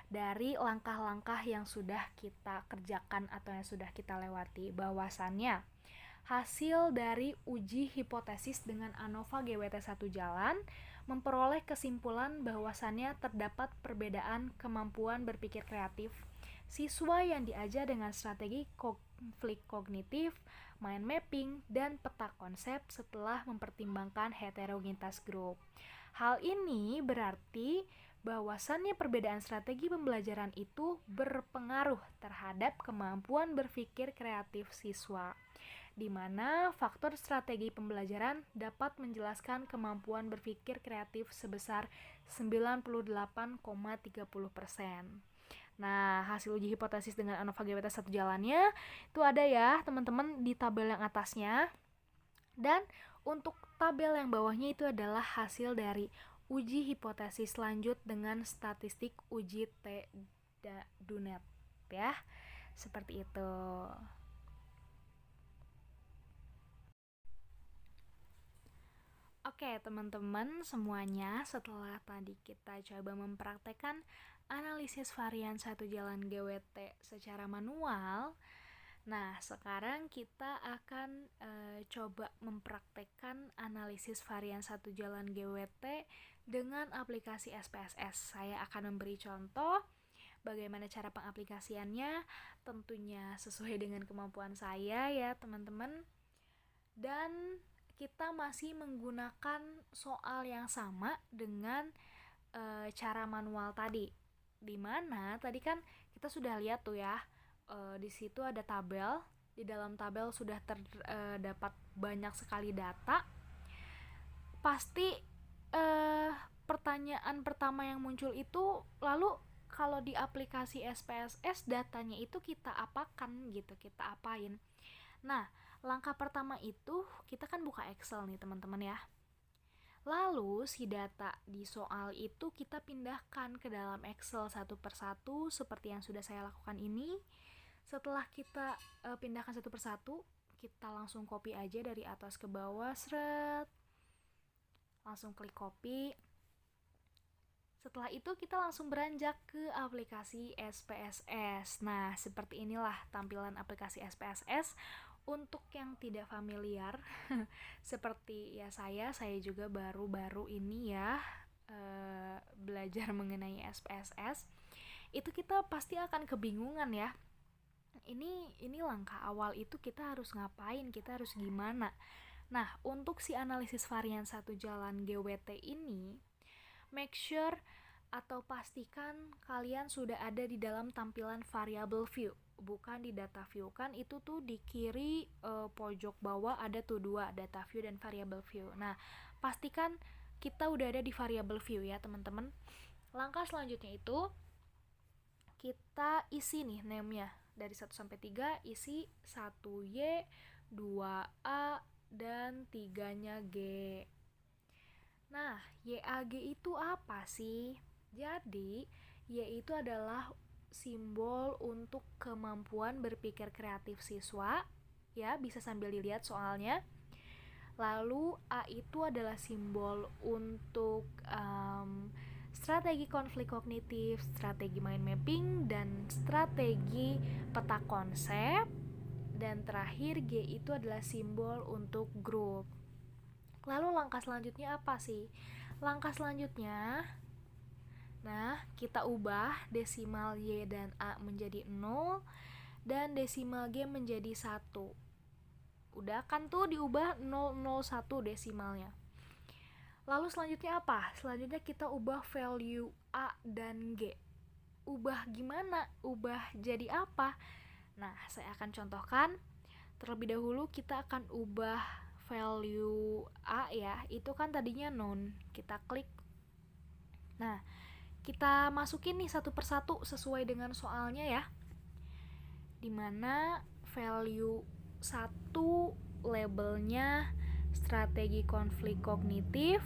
dari langkah-langkah yang sudah kita kerjakan atau yang sudah kita lewati, bahwasannya hasil dari uji hipotesis dengan ANOVA GWT 1 jalan memperoleh kesimpulan bahwasannya terdapat perbedaan kemampuan berpikir kreatif siswa yang diajar dengan strategi konflik kognitif, mind mapping, dan peta konsep setelah mempertimbangkan heterogenitas grup. Hal ini berarti bahwasannya perbedaan strategi pembelajaran itu berpengaruh terhadap kemampuan berpikir kreatif siswa, di mana faktor strategi pembelajaran dapat menjelaskan kemampuan berpikir kreatif sebesar 98,30%. Nah, hasil uji hipotesis dengan ANOVA GWT 1 jalannya itu ada ya teman-teman di tabel yang atasnya. Dan untuk tabel yang bawahnya itu adalah hasil dari uji hipotesis lanjut dengan statistik uji T-DUNET ya. Seperti itu. Oke teman-teman semuanya, setelah tadi kita coba mempraktekkan analisis varian 1 jalan GWT secara manual, nah sekarang kita akan coba mempraktekkan analisis varian 1 jalan GWT dengan aplikasi SPSS. Saya akan memberi contoh bagaimana cara pengaplikasiannya, tentunya sesuai dengan kemampuan saya ya teman-teman. Dan kita masih menggunakan soal yang sama dengan cara manual tadi. Dimana tadi kan kita sudah lihat tuh ya, di situ ada tabel. Di dalam tabel sudah terdapat banyak sekali data. Pasti pertanyaan pertama yang muncul itu, lalu kalau di aplikasi SPSS datanya itu kita apakan gitu, kita apain? Nah, langkah pertama itu kita kan buka Excel nih teman-teman ya. Lalu si data di soal itu kita pindahkan ke dalam Excel satu persatu seperti yang sudah saya lakukan ini. Setelah kita pindahkan satu persatu, kita langsung copy aja dari atas ke bawah, seret. Langsung klik copy. Setelah itu kita langsung beranjak ke aplikasi SPSS. Nah, seperti inilah tampilan aplikasi SPSS. Untuk yang tidak familiar, seperti ya saya juga baru-baru ini ya belajar mengenai SPSS. Itu kita pasti akan kebingungan ya. Ini langkah awal itu kita harus ngapain, kita harus gimana. Nah, untuk si analisis varian satu jalan GWT ini, make sure atau pastikan kalian sudah ada di dalam tampilan variable view, bukan di data view. Kan itu tuh di kiri pojok bawah ada tuh dua, data view dan variable view. Nah, pastikan kita udah ada di variable view ya teman-teman. Langkah selanjutnya itu kita isi nih name-nya. Dari 1 sampai 3 isi 1Y, 2A, dan 3-nya G. Nah, YAG itu apa sih? Jadi, Y itu adalah simbol untuk kemampuan berpikir kreatif siswa, ya, bisa sambil dilihat soalnya. Lalu A itu adalah simbol untuk strategi konflik kognitif, strategi mind mapping, dan strategi peta konsep. Dan terakhir G itu adalah simbol untuk grup. Lalu langkah selanjutnya apa sih? Langkah selanjutnya, nah, kita ubah desimal Y dan A menjadi 0 dan desimal G menjadi 1. Udah kan tuh diubah 001 desimalnya. Lalu selanjutnya apa? Selanjutnya kita ubah value A dan G. Ubah gimana? Ubah jadi apa? Nah, saya akan contohkan. Terlebih dahulu kita akan ubah value A ya. Itu kan tadinya non. Kita klik. Nah, kita masukin nih satu persatu sesuai dengan soalnya ya. Dimana value 1 labelnya strategi konflik kognitif.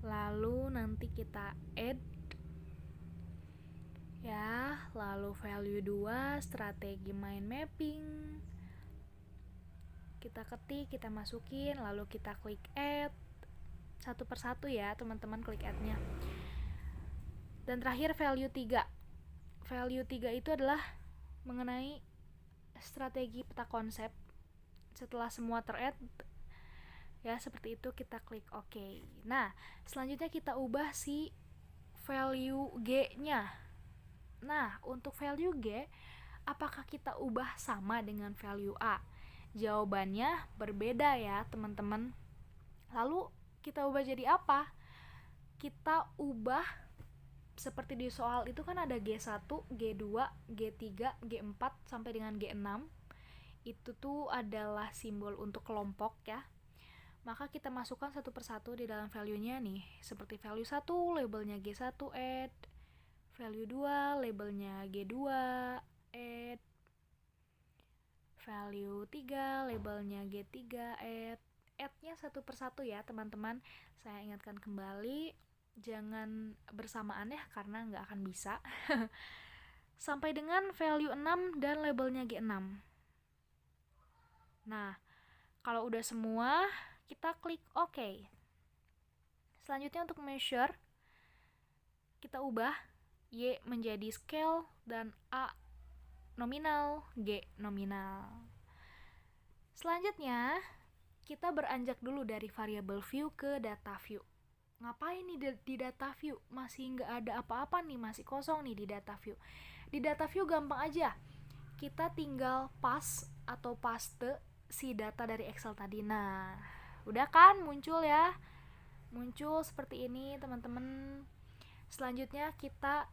Lalu nanti kita add ya, lalu value 2 strategi mind mapping. Kita ketik, kita masukin, lalu kita klik add. Satu persatu ya teman-teman, klik add-nya. Dan terakhir value 3. Value 3 itu adalah mengenai strategi peta konsep. Setelah semua ter-add ya seperti itu, kita klik OK. Nah, selanjutnya kita ubah si value G-nya. Nah, untuk value G, apakah kita ubah sama dengan value A? Jawabannya berbeda ya teman-teman. Lalu kita ubah jadi apa? Kita ubah seperti di soal itu kan ada G1, G2, G3, G4 sampai dengan G6. Itu tuh adalah simbol untuk kelompok ya. Maka kita masukkan satu persatu di dalam value-nya nih. Seperti value 1 labelnya G1 add, value 2 labelnya G2 add, value 3 labelnya G3 add-nya satu persatu ya teman-teman. Saya ingatkan kembali, jangan bersamaan ya karena nggak akan bisa. Sampai dengan value 6 dan labelnya G6. Nah, kalau udah semua, kita klik OK. Selanjutnya untuk measure, kita ubah Y menjadi scale dan A nominal, G nominal. Selanjutnya, kita beranjak dulu dari variable view ke data view. Ngapain nih di data view? Masih nggak ada apa-apa nih, masih kosong nih di data view. Di data view gampang aja. Kita tinggal atau paste si data dari Excel tadi. Nah, udah kan muncul ya? Muncul seperti ini teman-teman. Selanjutnya kita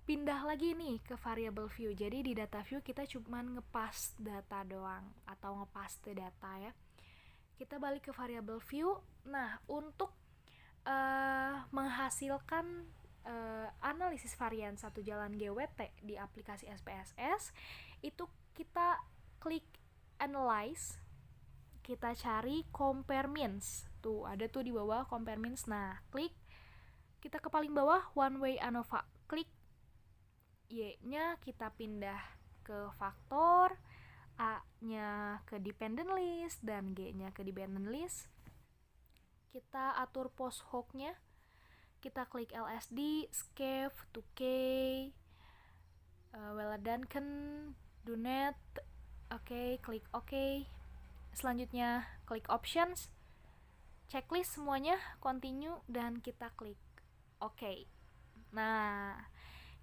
pindah lagi nih ke variable view. Jadi di data view kita cuma ngepas data doang atau ngepaste data ya. Kita balik ke variable view. Nah, untuk menghasilkan analisis varian satu jalan GWT di aplikasi SPSS, itu kita klik analyze. kita cari compare means. Tuh, ada tuh di bawah compare means. Nah, klik. Kita ke paling bawah, one way ANOVA. Klik. Y-nya kita pindah ke faktor, A-nya ke dependent list, dan G-nya ke dependent list. Kita atur post hook-nya. Kita klik LSD, Scave, 2K, Duncan, Dunet. Oke, klik OK. Selanjutnya klik options, checklist semuanya, continue, dan kita klik OK. Nah,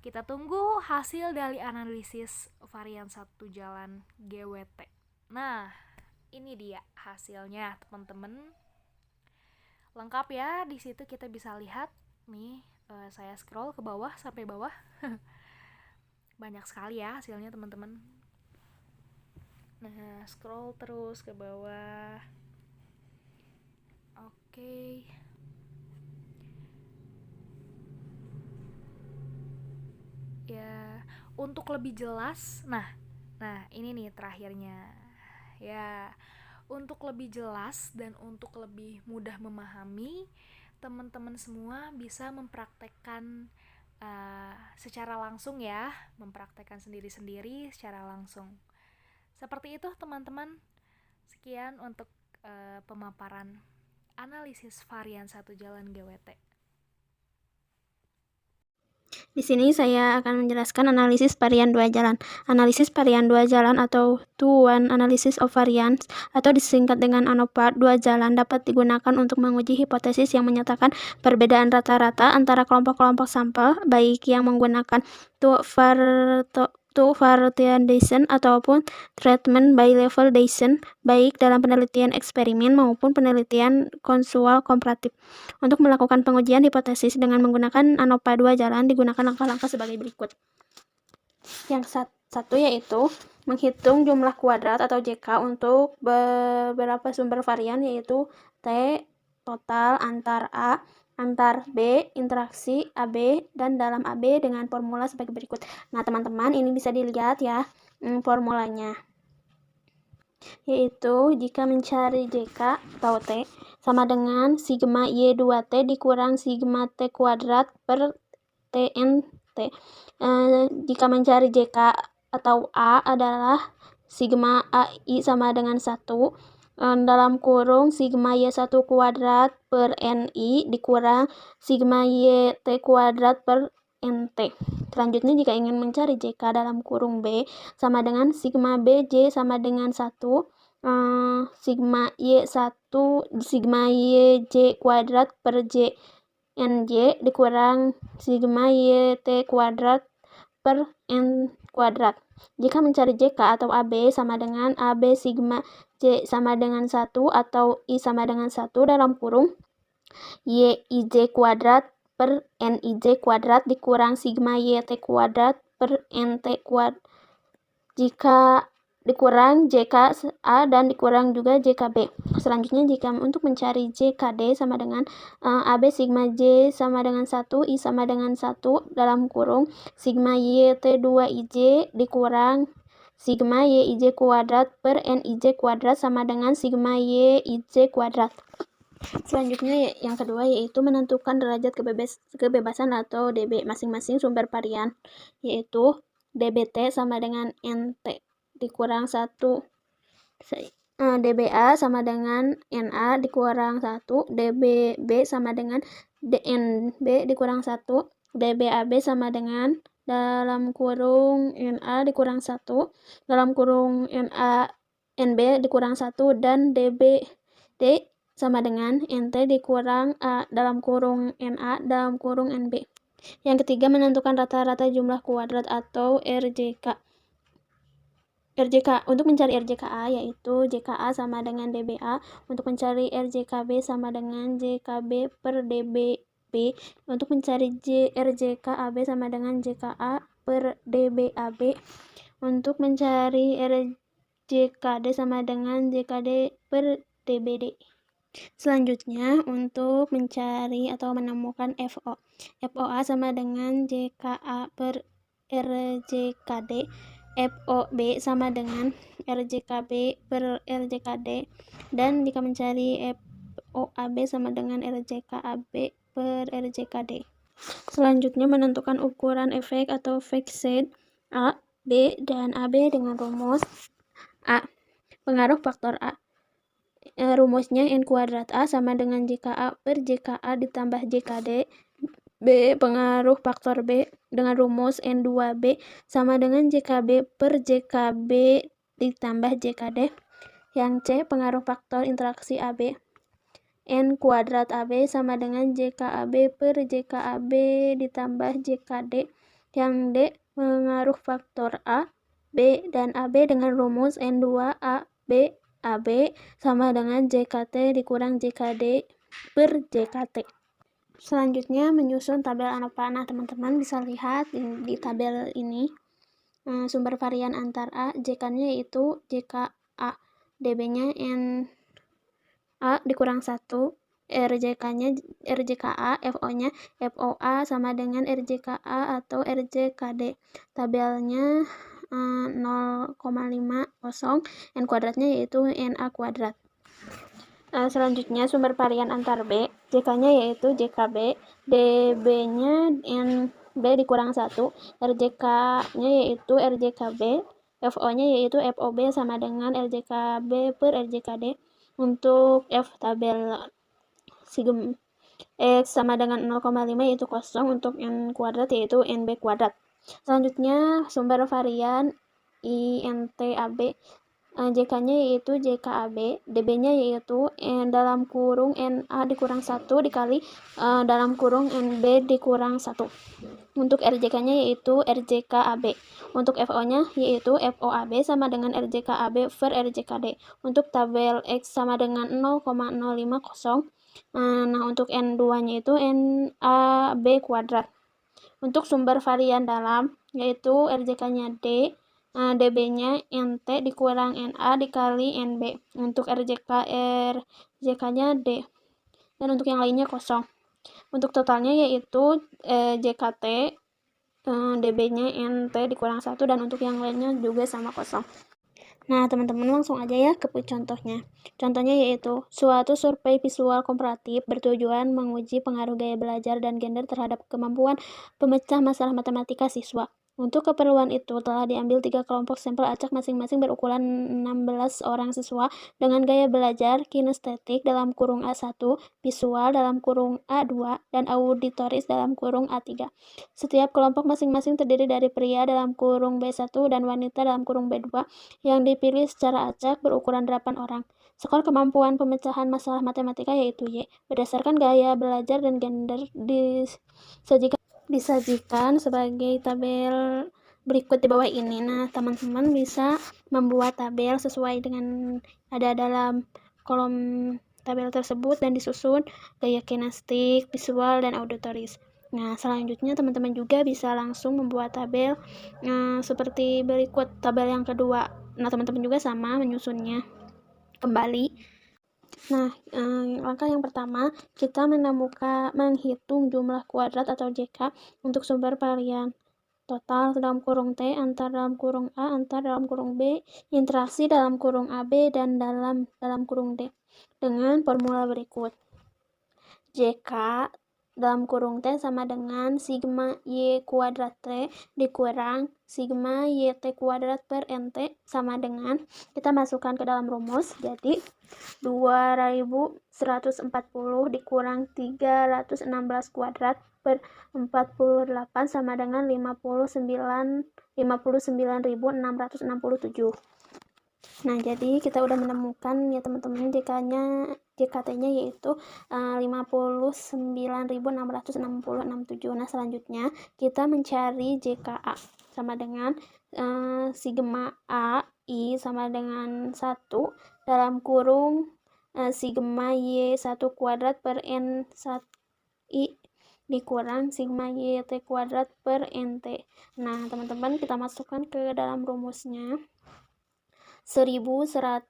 kita tunggu hasil dari analisis varian satu jalan GWT. Nah, ini dia hasilnya, teman-teman. Lengkap ya, di situ kita bisa lihat nih, saya scroll ke bawah sampai bawah. Banyak sekali ya hasilnya, teman-teman. Nah, scroll terus ke bawah. Oke. Ya, untuk lebih jelas, nah ini nih terakhirnya. Ya, untuk lebih jelas dan untuk lebih mudah memahami, teman-teman semua bisa mempraktekkan secara langsung ya, mempraktekkan sendiri-sendiri secara langsung. Seperti itu teman-teman. Sekian untuk pemaparan analisis varian satu jalan GWT. Di sini saya akan menjelaskan analisis varian dua jalan. Analisis varian dua jalan atau two-one analysis of variance atau disingkat dengan ANOVA dua jalan dapat digunakan untuk menguji hipotesis yang menyatakan perbedaan rata-rata antara kelompok-kelompok sampel, baik yang menggunakan two-variation ataupun treatment by validation, baik dalam penelitian eksperimen maupun penelitian konsual komparatif. Untuk melakukan pengujian hipotesis dengan menggunakan ANOVA dua jalan digunakan langkah-langkah sebagai berikut. Yang satu yaitu menghitung jumlah kuadrat atau JK untuk beberapa sumber varian, yaitu T total antar A, antar B, interaksi AB, dan dalam AB dengan formula sebagai berikut. Nah, teman-teman, ini bisa dilihat ya formulanya. Yaitu jika mencari JK atau T sama dengan sigma Y2T dikurang sigma T kuadrat per TNT. Jika mencari JK atau A adalah sigma AI sama dengan 1 dalam kurung sigma Y1 kuadrat per NI dikurang sigma YT kuadrat per NT. Selanjutnya, jika ingin mencari JK dalam kurung B sama dengan sigma BJ sama dengan 1 sigma Y1 sigma YJ kuadrat per J NJ dikurang sigma YT kuadrat per N kuadrat. Jika mencari JK atau AB sama dengan AB sigma J sama dengan 1 atau I sama dengan 1 dalam kurung YIJ kuadrat per NIJ kuadrat dikurang sigma YT kuadrat per NT kuadrat. Jika dikurang JK A dan dikurang juga JKB. Selanjutnya, jika untuk mencari JKD sama dengan AB sigma J sama dengan 1, I sama dengan 1 dalam kurung sigma YT2IJ dikurang sigma YIJ kuadrat per NIJ kuadrat sama dengan sigma YIJ kuadrat. Selanjutnya, yang kedua yaitu menentukan derajat kebebasan atau DB masing-masing sumber varian, yaitu DBT sama dengan NT dikurang 1, DBA sama dengan NA dikurang 1, DBB sama dengan DNB dikurang 1, DBAB sama dengan dalam kurung NA dikurang 1, dalam kurung NA NB dikurang 1, dan DBD sama dengan NT dikurang A dalam kurung NA dalam kurung NB. Yang ketiga, menentukan rata-rata jumlah kuadrat atau RJK. Untuk mencari RJKA yaitu JKA sama dengan DBA. Untuk mencari RJKB sama dengan JKB per DBB. Untuk mencari RJKAB sama dengan JKA per DBAB. Untuk mencari RJKD sama dengan JKD per DBD. Selanjutnya, untuk mencari atau menemukan FOA sama dengan JKA per RJKD. FOB sama dengan RJKB per RJKD, dan jika mencari FOAB sama dengan RJKAB per RJKD. Selanjutnya menentukan ukuran efek atau fixed A, B, dan AB dengan rumus A. Pengaruh faktor A. Rumusnya N kuadrat A sama dengan JKA per JKA ditambah JKD. B. Pengaruh faktor B dengan rumus N2B sama dengan JKB per JKB ditambah JKD. Yang C. Pengaruh faktor interaksi AB. N kuadrat AB sama dengan JKAB per JKAB ditambah JKD. Yang D. Pengaruh faktor A, B, dan AB dengan rumus N2AB AB sama dengan JKT dikurang JKD per JKT. Selanjutnya menyusun tabel anak panah. Teman-teman bisa lihat di tabel ini sumber varian antar A, JK-nya yaitu JKA, DB-nya N A dikurang 1, RJK-nya RJKA, FO-nya FOA sama dengan RJKA atau RJKD. Tabelnya 0,50, N kuadratnya yaitu NA kuadrat. Selanjutnya sumber varian antar B, JK-nya yaitu JKB, DB-nya NB dikurang 1, RJK-nya yaitu RJKB, FO-nya yaitu FOB sama dengan RJKB per RJKD. Untuk F tabel sigma X sama dengan 0,5 yaitu kosong, untuk N kuadrat yaitu NB kuadrat. Selanjutnya sumber varian INTAB, JK-nya yaitu JKAB, DB-nya yaitu dalam kurung NA dikurang 1 dikali dalam kurung NB dikurang 1. Untuk RJK-nya yaitu RJKAB. Untuk FO-nya yaitu FOAB sama dengan RJKAB per RJKD. Untuk tabel X sama dengan 0,050. Nah, untuk N2-nya itu NAB kuadrat. Untuk sumber varian dalam yaitu RJK-nya D, DB-nya NT dikurang NA dikali NB. Untuk RJK-nya D. Dan untuk yang lainnya kosong. Untuk totalnya yaitu JKT, DB-nya NT dikurang 1, dan untuk yang lainnya juga sama kosong. Nah, teman-teman langsung aja ya ke contohnya. Contohnya yaitu suatu survei visual komparatif bertujuan menguji pengaruh gaya belajar dan gender terhadap kemampuan pemecah masalah matematika siswa. Untuk keperluan itu telah diambil 3 kelompok sampel acak masing-masing berukuran 16 orang siswa dengan gaya belajar kinestetik dalam kurung A1, visual dalam kurung A2, dan auditoris dalam kurung A3. Setiap kelompok masing-masing terdiri dari pria dalam kurung B1 dan wanita dalam kurung B2 yang dipilih secara acak berukuran 8 orang. Skor kemampuan pemecahan masalah matematika yaitu Y. Berdasarkan gaya belajar dan gender disajikan sebagai tabel berikut di bawah ini. Nah, teman-teman bisa membuat tabel sesuai dengan ada dalam kolom tabel tersebut dan disusun gaya kinestik, visual, dan auditoris. Nah, selanjutnya teman-teman juga bisa langsung membuat tabel seperti berikut. Tabel yang kedua, nah teman-teman juga sama menyusunnya kembali. Nah, langkah yang pertama, kita menghitung jumlah kuadrat atau JK untuk sumber varian total dalam kurung T, antar dalam kurung A, antar dalam kurung B, interaksi dalam kurung AB, dan dalam kurung D dengan formula berikut. JK dalam kurung T sama dengan sigma Y kuadrat T dikurang sigma YT kuadrat per NT sama dengan, kita masukkan ke dalam rumus, jadi 2140 dikurang 316 kuadrat per 48 sama dengan 59.667. Nah, jadi kita udah menemukan ya teman-teman JKT-nya yaitu 59.667. Nah, selanjutnya kita mencari JKA sama dengan sigma A I sama dengan 1 dalam kurung sigma Y1 kuadrat per N1 I dikurang sigma YT kuadrat per NT. Nah, teman-teman kita masukkan ke dalam rumusnya. 110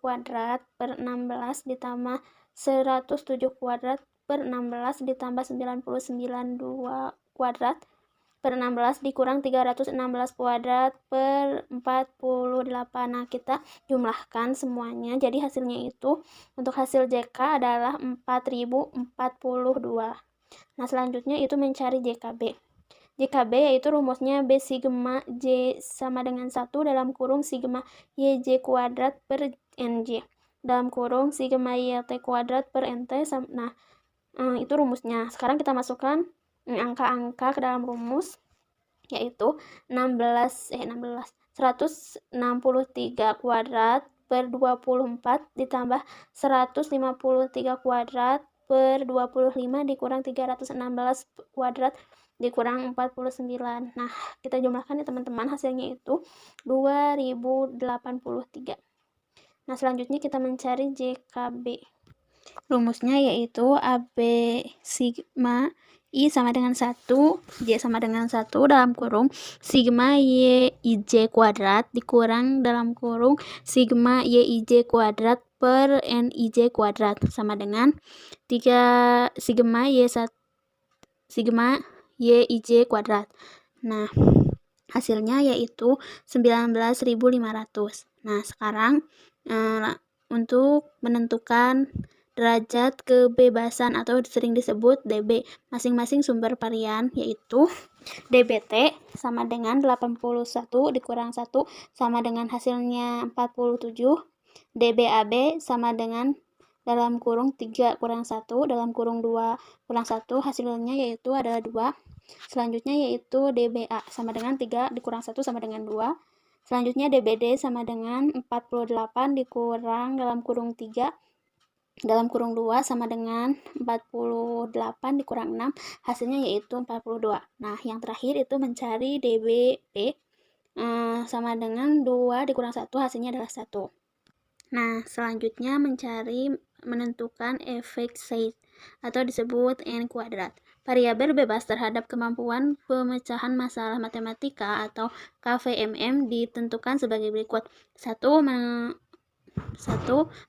kuadrat per 16 ditambah 107 kuadrat per 16 ditambah 99 kuadrat per 16 dikurang 316 kuadrat per 48. Nah, kita jumlahkan semuanya. Jadi hasilnya itu untuk hasil JK adalah 4042. Nah, selanjutnya itu mencari JKB. JKB yaitu rumusnya B sigma J sama dengan 1 dalam kurung sigma YJ kuadrat per NJ dalam kurung sigma YT kuadrat per NT. Nah, itu rumusnya. Sekarang kita masukkan angka-angka ke dalam rumus, yaitu 163 kuadrat per 24 ditambah 153 kuadrat per 25 dikurang 316 kuadrat dikurang 49. Nah, kita jumlahkan ya teman-teman, hasilnya itu 2083. Nah, selanjutnya kita mencari JKB. Rumusnya yaitu AB sigma I sama dengan 1, J sama dengan 1 dalam kurung sigma YIJ kuadrat dikurang dalam kurung sigma YIJ kuadrat per NIJ kuadrat sama dengan 3 sigma YIJ kuadrat. Nah, hasilnya yaitu 19.500. Nah, sekarang untuk menentukan derajat kebebasan atau sering disebut DB masing-masing sumber varian, yaitu DBT sama dengan 81 dikurang 1 sama dengan hasilnya 47, DBAB sama dengan dalam kurung 3 kurang 1 dalam kurung 2 kurang 1 hasilnya yaitu adalah 2. Selanjutnya yaitu DBA sama dengan 3 dikurang 1 sama dengan 2. Selanjutnya DBD sama dengan 48 dikurang dalam kurung 3 dalam kurung 2 sama dengan 48 dikurang 6, hasilnya yaitu 42. Nah, yang terakhir itu mencari DBP sama dengan 2 dikurang 1, hasilnya adalah 1. Nah, selanjutnya menentukan efek Sayce atau disebut N kuadrat. Variabel bebas terhadap kemampuan pemecahan masalah matematika atau KVMM ditentukan sebagai berikut. 1.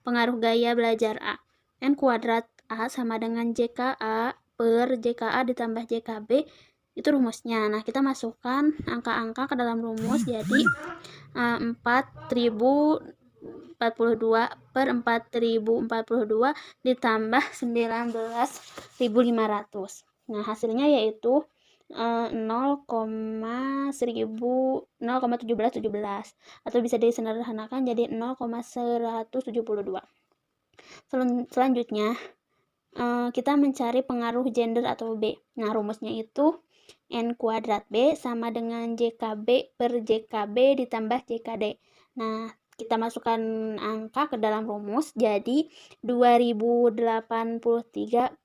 Pengaruh gaya belajar A. N kuadrat A sama dengan JKA per JKA ditambah JKB. Itu rumusnya. Nah, kita masukkan angka-angka ke dalam rumus. Jadi 4042 per 4042 ditambah 19.500. Nah, hasilnya yaitu 0,1717 atau bisa disederhanakan jadi 0,172. Selanjutnya kita mencari pengaruh gender atau B. Nah, rumusnya itu N kuadrat B sama dengan JKB per JKB ditambah JKD. Nah, kita masukkan angka ke dalam rumus, jadi 2083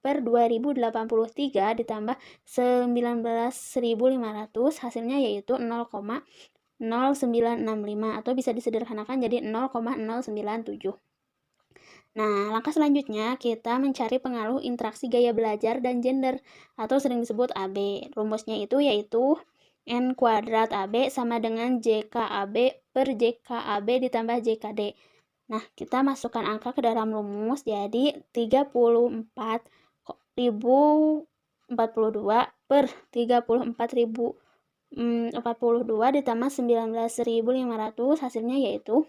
per 2083 ditambah 19.500, hasilnya yaitu 0,0965 atau bisa disederhanakan jadi 0,097. Nah, langkah selanjutnya kita mencari pengaruh interaksi gaya belajar dan gender atau sering disebut AB. Rumusnya itu yaitu N kuadrat AB sama dengan JKAB per JKAB ditambah JKD. Nah, kita masukkan angka ke dalam rumus, jadi 34.042 per 34.042 ditambah 19.500, hasilnya yaitu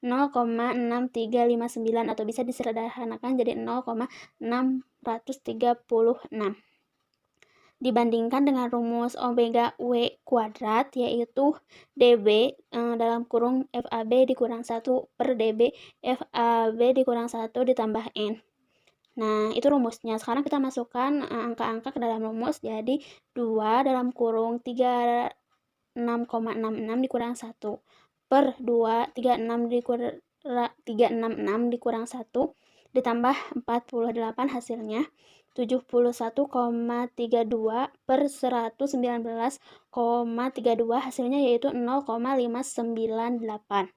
0,6359 atau bisa disederhanakan jadi 0,636. Dibandingkan dengan rumus omega W kuadrat, yaitu DB dalam kurung FAB dikurang 1 per DB FAB dikurang 1 ditambah N. Nah, itu rumusnya. Sekarang kita masukkan angka-angka ke dalam rumus, jadi 2 dalam kurung 36,66 dikurang 1 per 2 366 dikurang 1 ditambah 48, hasilnya 71,32 per 119,32, hasilnya yaitu 0,598.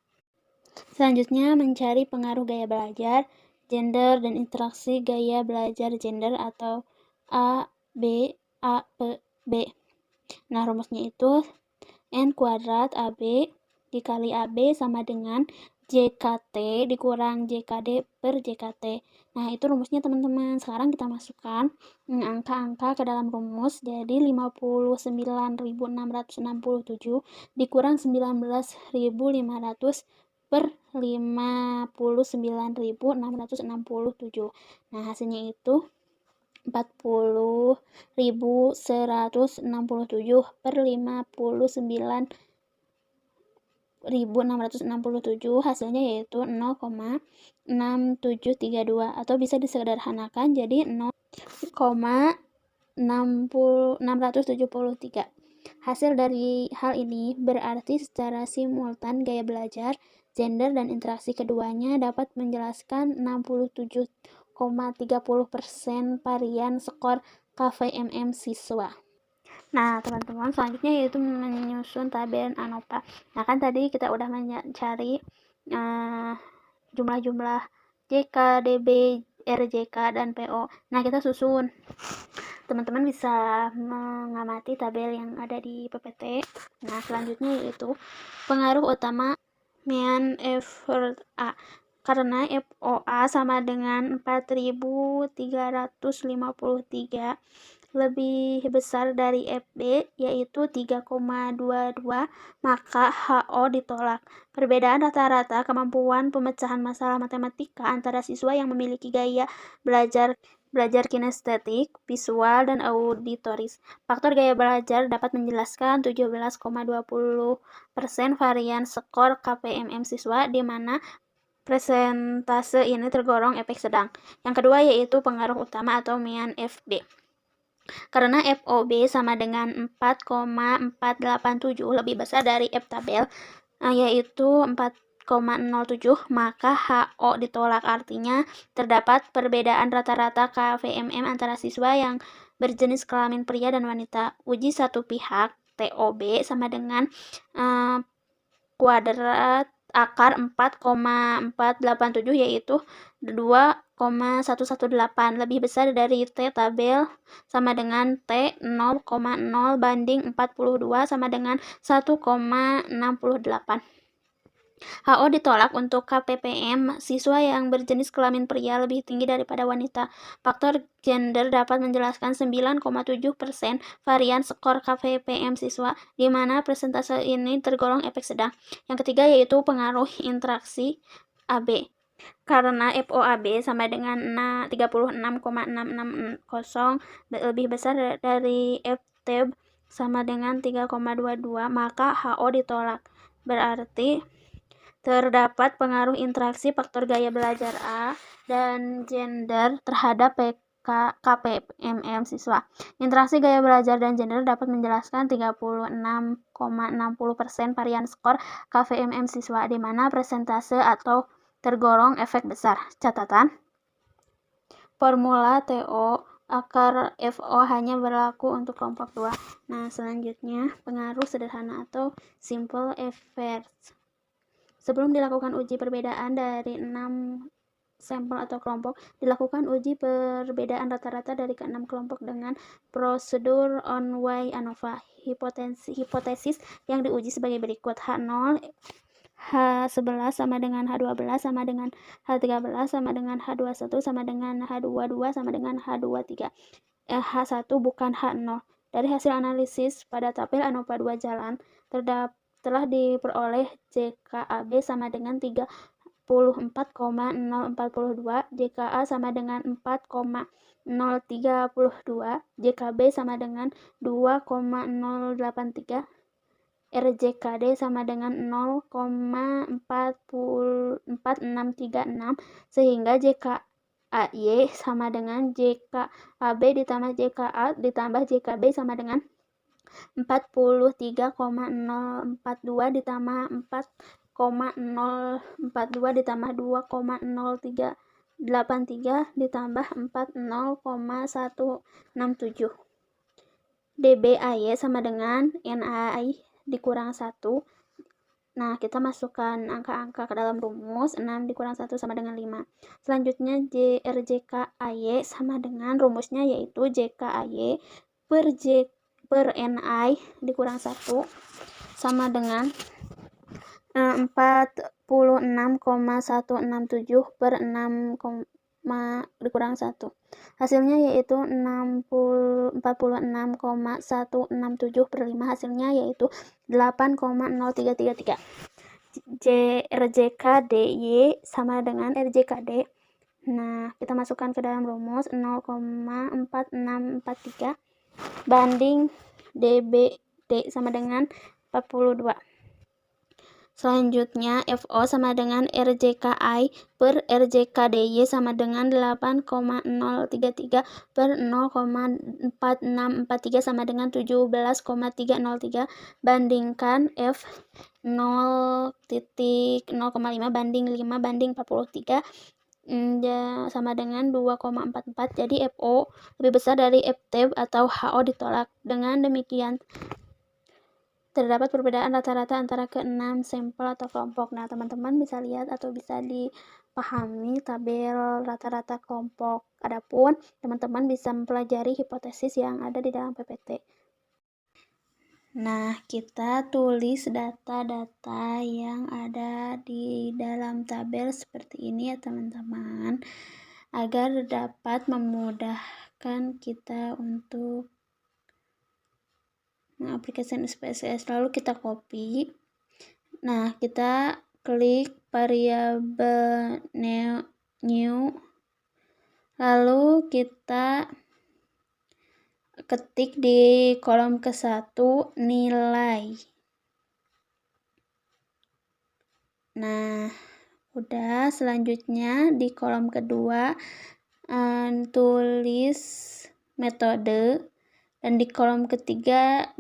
Selanjutnya mencari pengaruh gaya belajar, gender, dan interaksi gaya belajar gender atau ABAPB. Nah, rumusnya itu N kuadrat AB dikali AB sama dengan JKT dikurang JKD per JKT. Nah, itu rumusnya teman-teman. Sekarang kita masukkan angka-angka ke dalam rumus. Jadi 59.667 dikurang 19.500 per 59.667. Nah, hasilnya itu 40.167 per 59.667, hasilnya yaitu 0,6732 atau bisa disederhanakan jadi 0,673. Hasil dari hal ini berarti secara simultan gaya belajar, gender, dan interaksi keduanya dapat menjelaskan 67,30% varian skor KVMM siswa. Nah, teman-teman, selanjutnya yaitu menyusun tabel ANOVA. Nah, kan tadi kita udah mencari jumlah-jumlah JK, DB, RJK, dan PO. Nah, kita susun. Teman-teman bisa mengamati tabel yang ada di PPT. Nah, selanjutnya yaitu pengaruh utama mean effort A. Karena FOA sama dengan 4.353 lebih besar dari FB yaitu 3,22, maka HO ditolak. Perbedaan rata-rata kemampuan pemecahan masalah matematika antara siswa yang memiliki gaya belajar kinestetik, visual, dan auditoris. Faktor gaya belajar dapat menjelaskan 17,20% varian skor KPMM siswa, di mana presentase ini tergolong efek sedang. Yang kedua yaitu pengaruh utama atau mean FB. Karena FOB sama dengan 4,487 lebih besar dari F tabel, yaitu 4,07, maka HO ditolak. Artinya terdapat perbedaan rata-rata KVMM antara siswa yang berjenis kelamin pria dan wanita. Uji satu pihak TOB sama dengan kuadrat akar 4,487 yaitu 2,118 lebih besar dari T tabel sama dengan T 0,0 banding 42 sama dengan 1,68. HO ditolak untuk KPPM siswa yang berjenis kelamin pria lebih tinggi daripada wanita. Faktor gender dapat menjelaskan 9,7% varian skor KPPM siswa, di mana presentase ini tergolong efek sedang. Yang ketiga yaitu pengaruh interaksi AB. Karena FOAB sama dengan 36,660 lebih besar dari FTB sama dengan 3,22, maka HO ditolak. Berarti terdapat pengaruh interaksi faktor gaya belajar A dan gender terhadap KPMM siswa. Interaksi gaya belajar dan gender dapat menjelaskan 36,60% varian skor KVMM siswa, di mana presentase atau tergolong efek besar. Catatan, formula TO akar FO hanya berlaku untuk kelompok 2. Nah, selanjutnya pengaruh sederhana atau simple effects. Sebelum dilakukan uji perbedaan dari 6 sampel atau kelompok, dilakukan uji perbedaan rata-rata dari ke-6 kelompok dengan prosedur on-way ANOVA. Hipotesis yang diuji sebagai berikut: H0, H11 sama dengan H12 sama dengan H13 sama dengan H21 sama dengan H22 sama dengan H23. H1 bukan H0. Dari hasil analisis pada tabel ANOVA 2 jalan, telah diperoleh JKAB sama dengan 34,042, JKA sama dengan 4,032, JKB sama dengan 2,083, RJKD sama dengan 0,4636, sehingga JKAY sama dengan JKAB ditambah JKA ditambah JKB sama dengan 43,042 ditambah 4,042 ditambah 2,0383 ditambah 40,167. DBAY sama dengan NAI dikurang 1. Nah, kita masukkan angka-angka ke dalam rumus. 6 dikurang 1 sama dengan 5. Selanjutnya RJKAY sama dengan rumusnya yaitu JKAY per NI dikurang 1 sama dengan 46,167 per 6, dikurang 1. Hasilnya yaitu 46,167 per 5. Hasilnya yaitu 8,0333. RJKDY sama dengan RJKD. Nah, kita masukkan ke dalam rumus 0,4643 banding DBD sama dengan 42. Selanjutnya FO sama dengan RJKI per RJKDY sama dengan 8,033 per 0,4643 sama dengan 17,303. Bandingkan F 0,5 banding 5 banding 43 sama dengan 2,44. Jadi FO lebih besar dari FT atau HO ditolak. Dengan demikian terdapat perbedaan rata-rata antara ke-6 sampel atau kelompok. Nah, teman-teman bisa lihat atau bisa dipahami tabel rata-rata kelompok. Adapun teman-teman bisa mempelajari hipotesis yang ada di dalam PPT. Nah, kita tulis data-data yang ada di dalam tabel seperti ini ya teman-teman, agar dapat memudahkan kita untuk aplikasikan SPSS. Lalu kita copy. Nah, kita klik variabel new, lalu kita ketik di kolom ke-1 nilai. Nah, udah. Selanjutnya di kolom kedua tulis metode, dan di kolom ketiga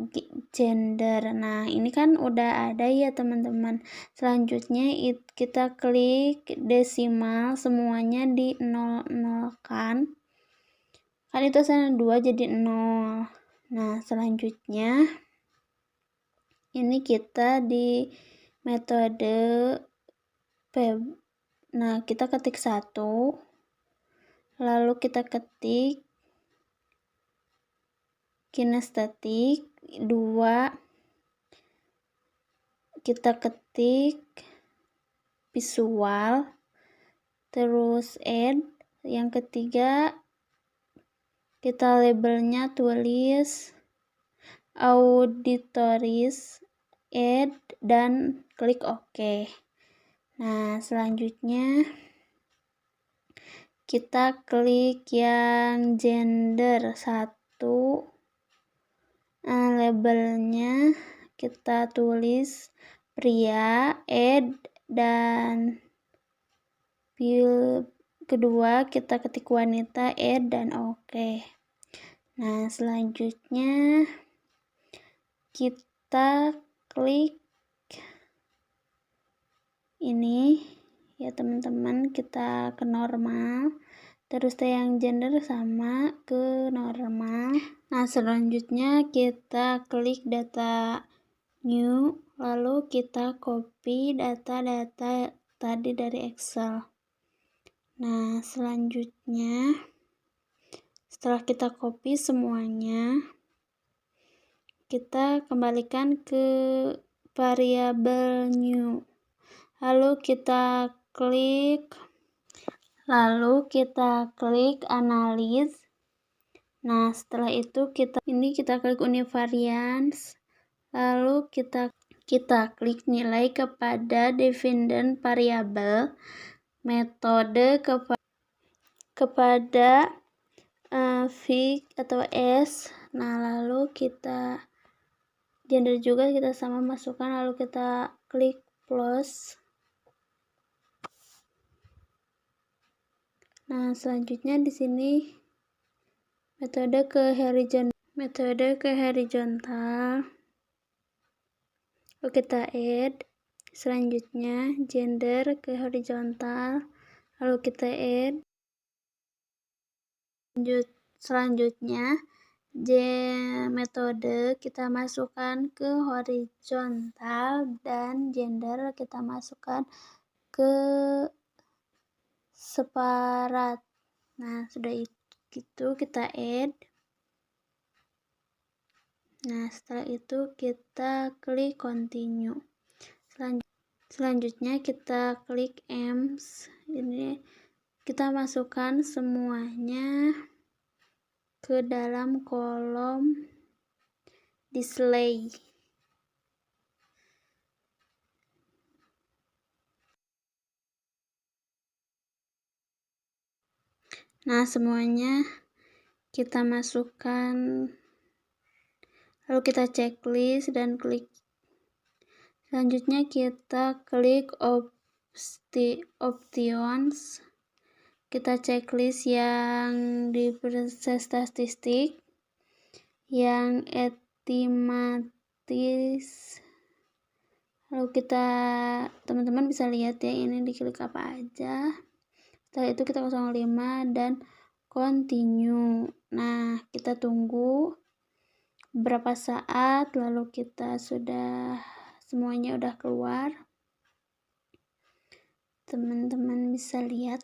gender. Nah, ini kan udah ada ya teman-teman. Selanjutnya kita klik desimal, semuanya di 0 kan itu asalnya 2 jadi 0. Nah, selanjutnya ini kita di metode nah, kita ketik 1, lalu kita ketik kinestetik 2, kita ketik visual, terus add, yang ketiga kita labelnya tulis auditoris, add, dan klik OK. Nah, selanjutnya kita klik yang gender 1, labelnya kita tulis pria, add, dan kedua kita ketik wanita, add, dan OK. Nah, selanjutnya kita klik ini ya teman-teman, kita ke normal, terus yang gender sama ke normal. Nah, selanjutnya kita klik data new, lalu kita copy data-data tadi dari Excel. Nah, selanjutnya setelah kita copy semuanya, kita kembalikan ke variabel new, lalu kita klik analis. Nah, setelah itu kita klik univarians, lalu kita klik nilai kepada dependent variabel, metode kepada V atau S. Nah, lalu kita gender juga kita sama masukkan, lalu kita klik plus. Nah, selanjutnya di sini metode ke horizontal, lalu kita add. Selanjutnya gender ke horizontal, lalu kita add. Selanjutnya metode kita masukkan ke horizontal, dan gender kita masukkan ke separat. Nah, sudah itu kita add. Nah, setelah itu kita klik continue. Selanjutnya kita klik EMS. Ini kita masukkan semuanya ke dalam kolom display. Nah, semuanya kita masukkan, lalu kita checklist dan klik. Selanjutnya kita klik options. Kita checklist yang di proses statistik, yang estimatis. Lalu teman-teman bisa lihat ya, ini diklik apa aja. Setelah itu kita 05 dan continue. Nah, kita tunggu beberapa saat, lalu kita semuanya udah keluar. Teman-teman bisa lihat.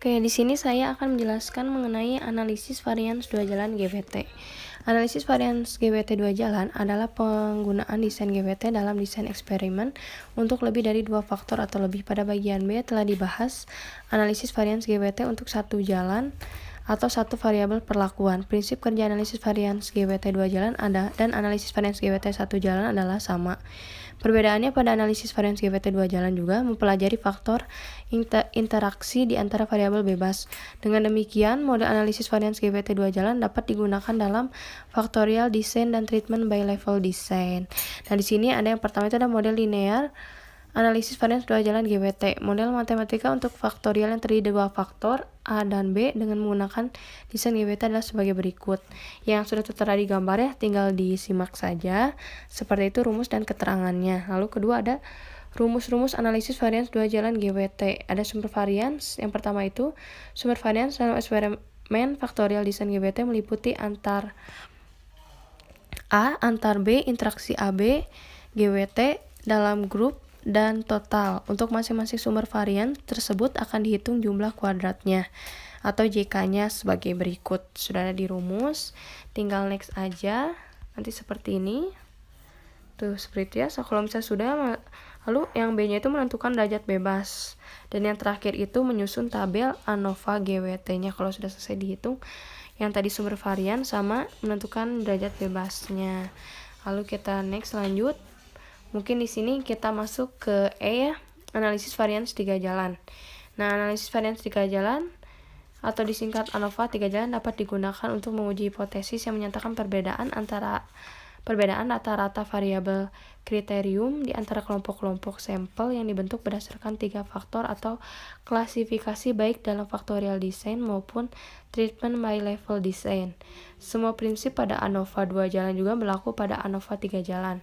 Oke, di sini saya akan menjelaskan mengenai analisis varians dua jalan GWT. Analisis varians GWT dua jalan adalah penggunaan desain GWT dalam desain eksperimen untuk lebih dari dua faktor atau lebih. Pada bagian B telah dibahas analisis varians GWT untuk satu jalan atau satu variabel perlakuan. Prinsip kerja analisis varians GWT dua jalan dan analisis varians GWT satu jalan adalah sama. Perbedaannya pada analisis varians GWT dua jalan juga mempelajari faktor interaksi di antara variabel bebas. Dengan demikian, model analisis varians GWT dua jalan dapat digunakan dalam factorial design dan treatment by level design. Nah, di sini ada yang pertama itu ada model linear analisis varians dua jalan GWT. Model matematika untuk faktorial yang terdiri dari dua faktor A dan B dengan menggunakan desain GWT adalah sebagai berikut. Yang sudah tertera di gambar ya, tinggal disimak saja. Seperti itu rumus dan keterangannya. Lalu kedua ada rumus-rumus analisis varians dua jalan GWT. Ada sumber varians. Yang pertama itu sumber varians dalam eksperimen faktorial desain GWT meliputi antar A, antar B, interaksi AB, GWT dalam grup dan total. Untuk masing-masing sumber varian tersebut akan dihitung jumlah kuadratnya atau JK-nya sebagai berikut. Sudah ada di rumus, tinggal next aja. Nanti seperti ini. Tuh, seperti itu ya. So, kalau misalnya sudah, lalu yang B-nya itu menentukan derajat bebas. Dan yang terakhir itu menyusun tabel ANOVA GWT-nya kalau sudah selesai dihitung. Yang tadi sumber varian sama menentukan derajat bebasnya. Lalu kita next lanjut. Mungkin di sini kita masuk ke E ya, analisis varians tiga jalan. Nah, analisis varians tiga jalan atau disingkat ANOVA tiga jalan dapat digunakan untuk menguji hipotesis yang menyatakan perbedaan rata-rata variabel kriterium di antara kelompok-kelompok sampel yang dibentuk berdasarkan tiga faktor atau klasifikasi baik dalam factorial design maupun treatment by level design. Semua prinsip pada ANOVA dua jalan juga berlaku pada ANOVA tiga jalan.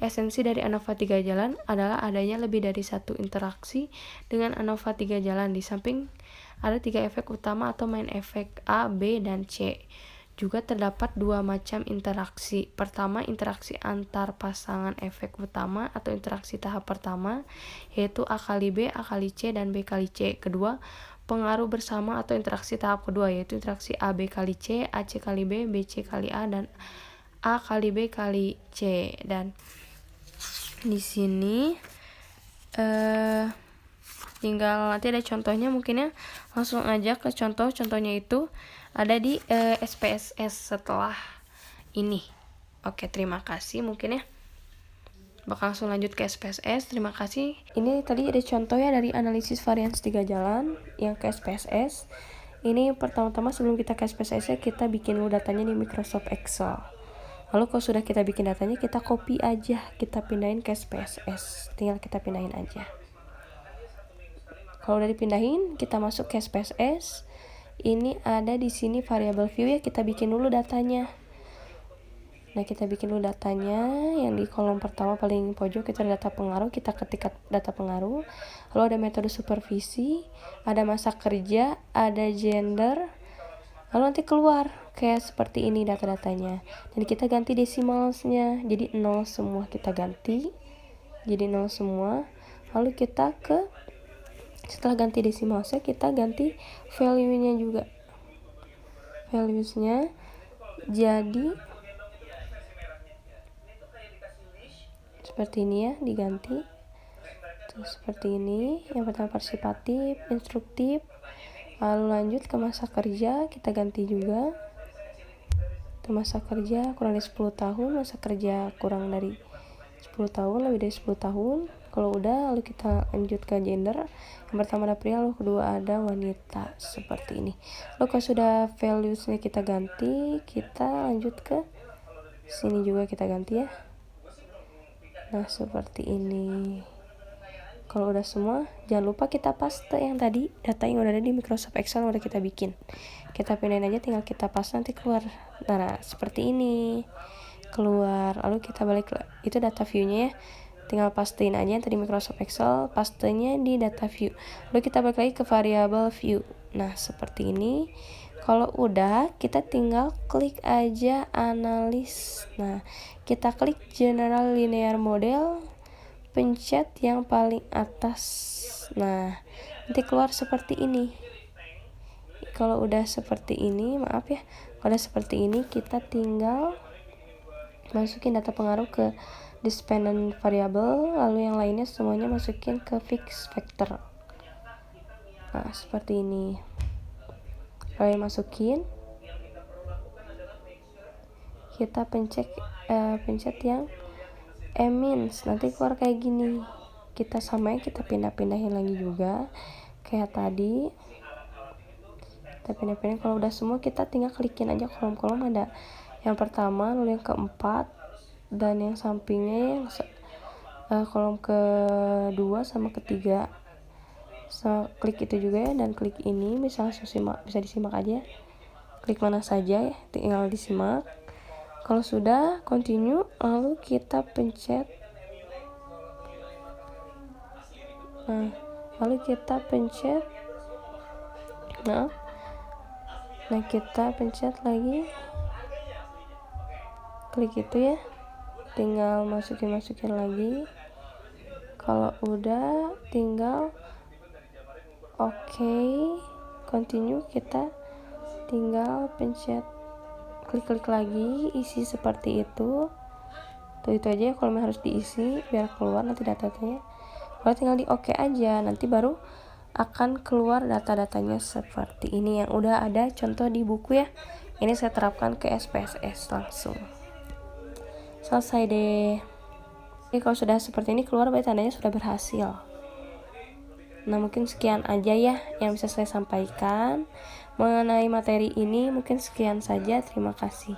Esensi dari ANOVA tiga jalan adalah adanya lebih dari satu interaksi dengan ANOVA tiga jalan. Di samping ada tiga efek utama atau main efek A, B, dan C. Juga terdapat dua macam interaksi. Pertama, interaksi antar pasangan efek utama atau interaksi tahap pertama, yaitu A kali B, A kali C, dan B kali C. Kedua, pengaruh bersama atau interaksi tahap kedua, yaitu interaksi AB kali C, AC kali B, BC kali A, dan A kali B kali C. Dan di sini tinggal nanti ada contohnya, mungkin ya langsung aja ke contohnya itu ada di SPSS setelah ini. Oke, terima kasih. Mungkin ya bakal langsung lanjut ke SPSS. Terima kasih. Ini tadi ada contoh ya dari analisis varian 3 jalan yang ke SPSS. Ini pertama-tama sebelum kita ke SPSS kita bikin dulu datanya di Microsoft Excel. Lalu kalau sudah kita bikin datanya, kita copy aja, kita pindahin ke SPSS. Tinggal kita pindahin aja. Kalau udah dipindahin, kita masuk ke SPSS. Ini ada di sini variable view ya, kita bikin dulu datanya. Nah, kita bikin dulu datanya, yang di kolom pertama paling pojok kita ada data pengaruh, kita ketik data pengaruh. Lalu ada metode supervisi, ada masa kerja, ada gender. Lalu nanti keluar kayak seperti ini data-datanya. Dan kita ganti desimalsnya, jadi 0 semua kita ganti. Jadi 0 semua. Lalu kita setelah ganti desimalsnya, kita ganti value-nya juga. Values-nya jadi seperti ini ya, diganti. Terus seperti ini. Yang pertama partisipatif, instruktif. Lalu lanjut ke masa kerja, kita ganti juga. Itu masa kerja kurang dari 10 tahun, masa kerja kurang dari 10 tahun, lebih dari 10 tahun. Kalau udah, lalu kita lanjut ke gender. Yang pertama ada pria, lalu kedua ada wanita. Seperti ini. Lalu kalau sudah values-nya kita ganti, kita lanjut ke sini juga kita ganti ya. Nah, seperti ini. Kalau udah semua, jangan lupa kita paste yang tadi, data yang udah ada di Microsoft Excel yang udah kita bikin. Kita pindahin aja, tinggal kita paste, nanti keluar. Nah, seperti ini. Keluar. Lalu kita balik, itu data view-nya ya. Tinggal pastein aja yang tadi Microsoft Excel, pastenya di data view. Lalu kita balik lagi ke variable view. Nah, seperti ini. Kalau udah, kita tinggal klik aja analis. Nah, kita klik general linear model, pencet yang paling atas. Nah, nanti keluar seperti ini. Kalau udah seperti ini, maaf ya, kalau udah seperti ini, kita tinggal masukin data pengaruh ke dependent variable, lalu yang lainnya semuanya masukin ke fixed vector. Nah, seperti ini. Kalau masukin, kita pencet yang emins, nanti keluar kayak gini. Kita samain, kita pindah-pindahin lagi juga kayak tadi. Kita pindah-pindahin. Kalau udah semua, kita tinggal klikin aja kolom-kolom. Ada yang pertama, lalu yang keempat, dan yang sampingnya yang kolom kedua sama ketiga. Klik itu juga ya, dan klik ini bisa disimak aja, klik mana saja ya, tinggal disimak. Kalau sudah continue, lalu kita pencet nah kita pencet lagi, klik itu ya, tinggal masukin lagi. Kalau udah, tinggal continue, kita tinggal pencet klik lagi, isi seperti itu. Itu aja ya, kalau harus diisi biar keluar nanti datanya. Kalau tinggal di oke aja, nanti baru akan keluar data-datanya seperti ini yang udah ada contoh di buku ya. Ini saya terapkan ke SPSS langsung. Selesai deh. Jadi kalau sudah seperti ini keluar, berarti tandanya sudah berhasil. Nah, mungkin sekian aja ya yang bisa saya sampaikan mengenai materi ini. Mungkin sekian saja. Terima kasih.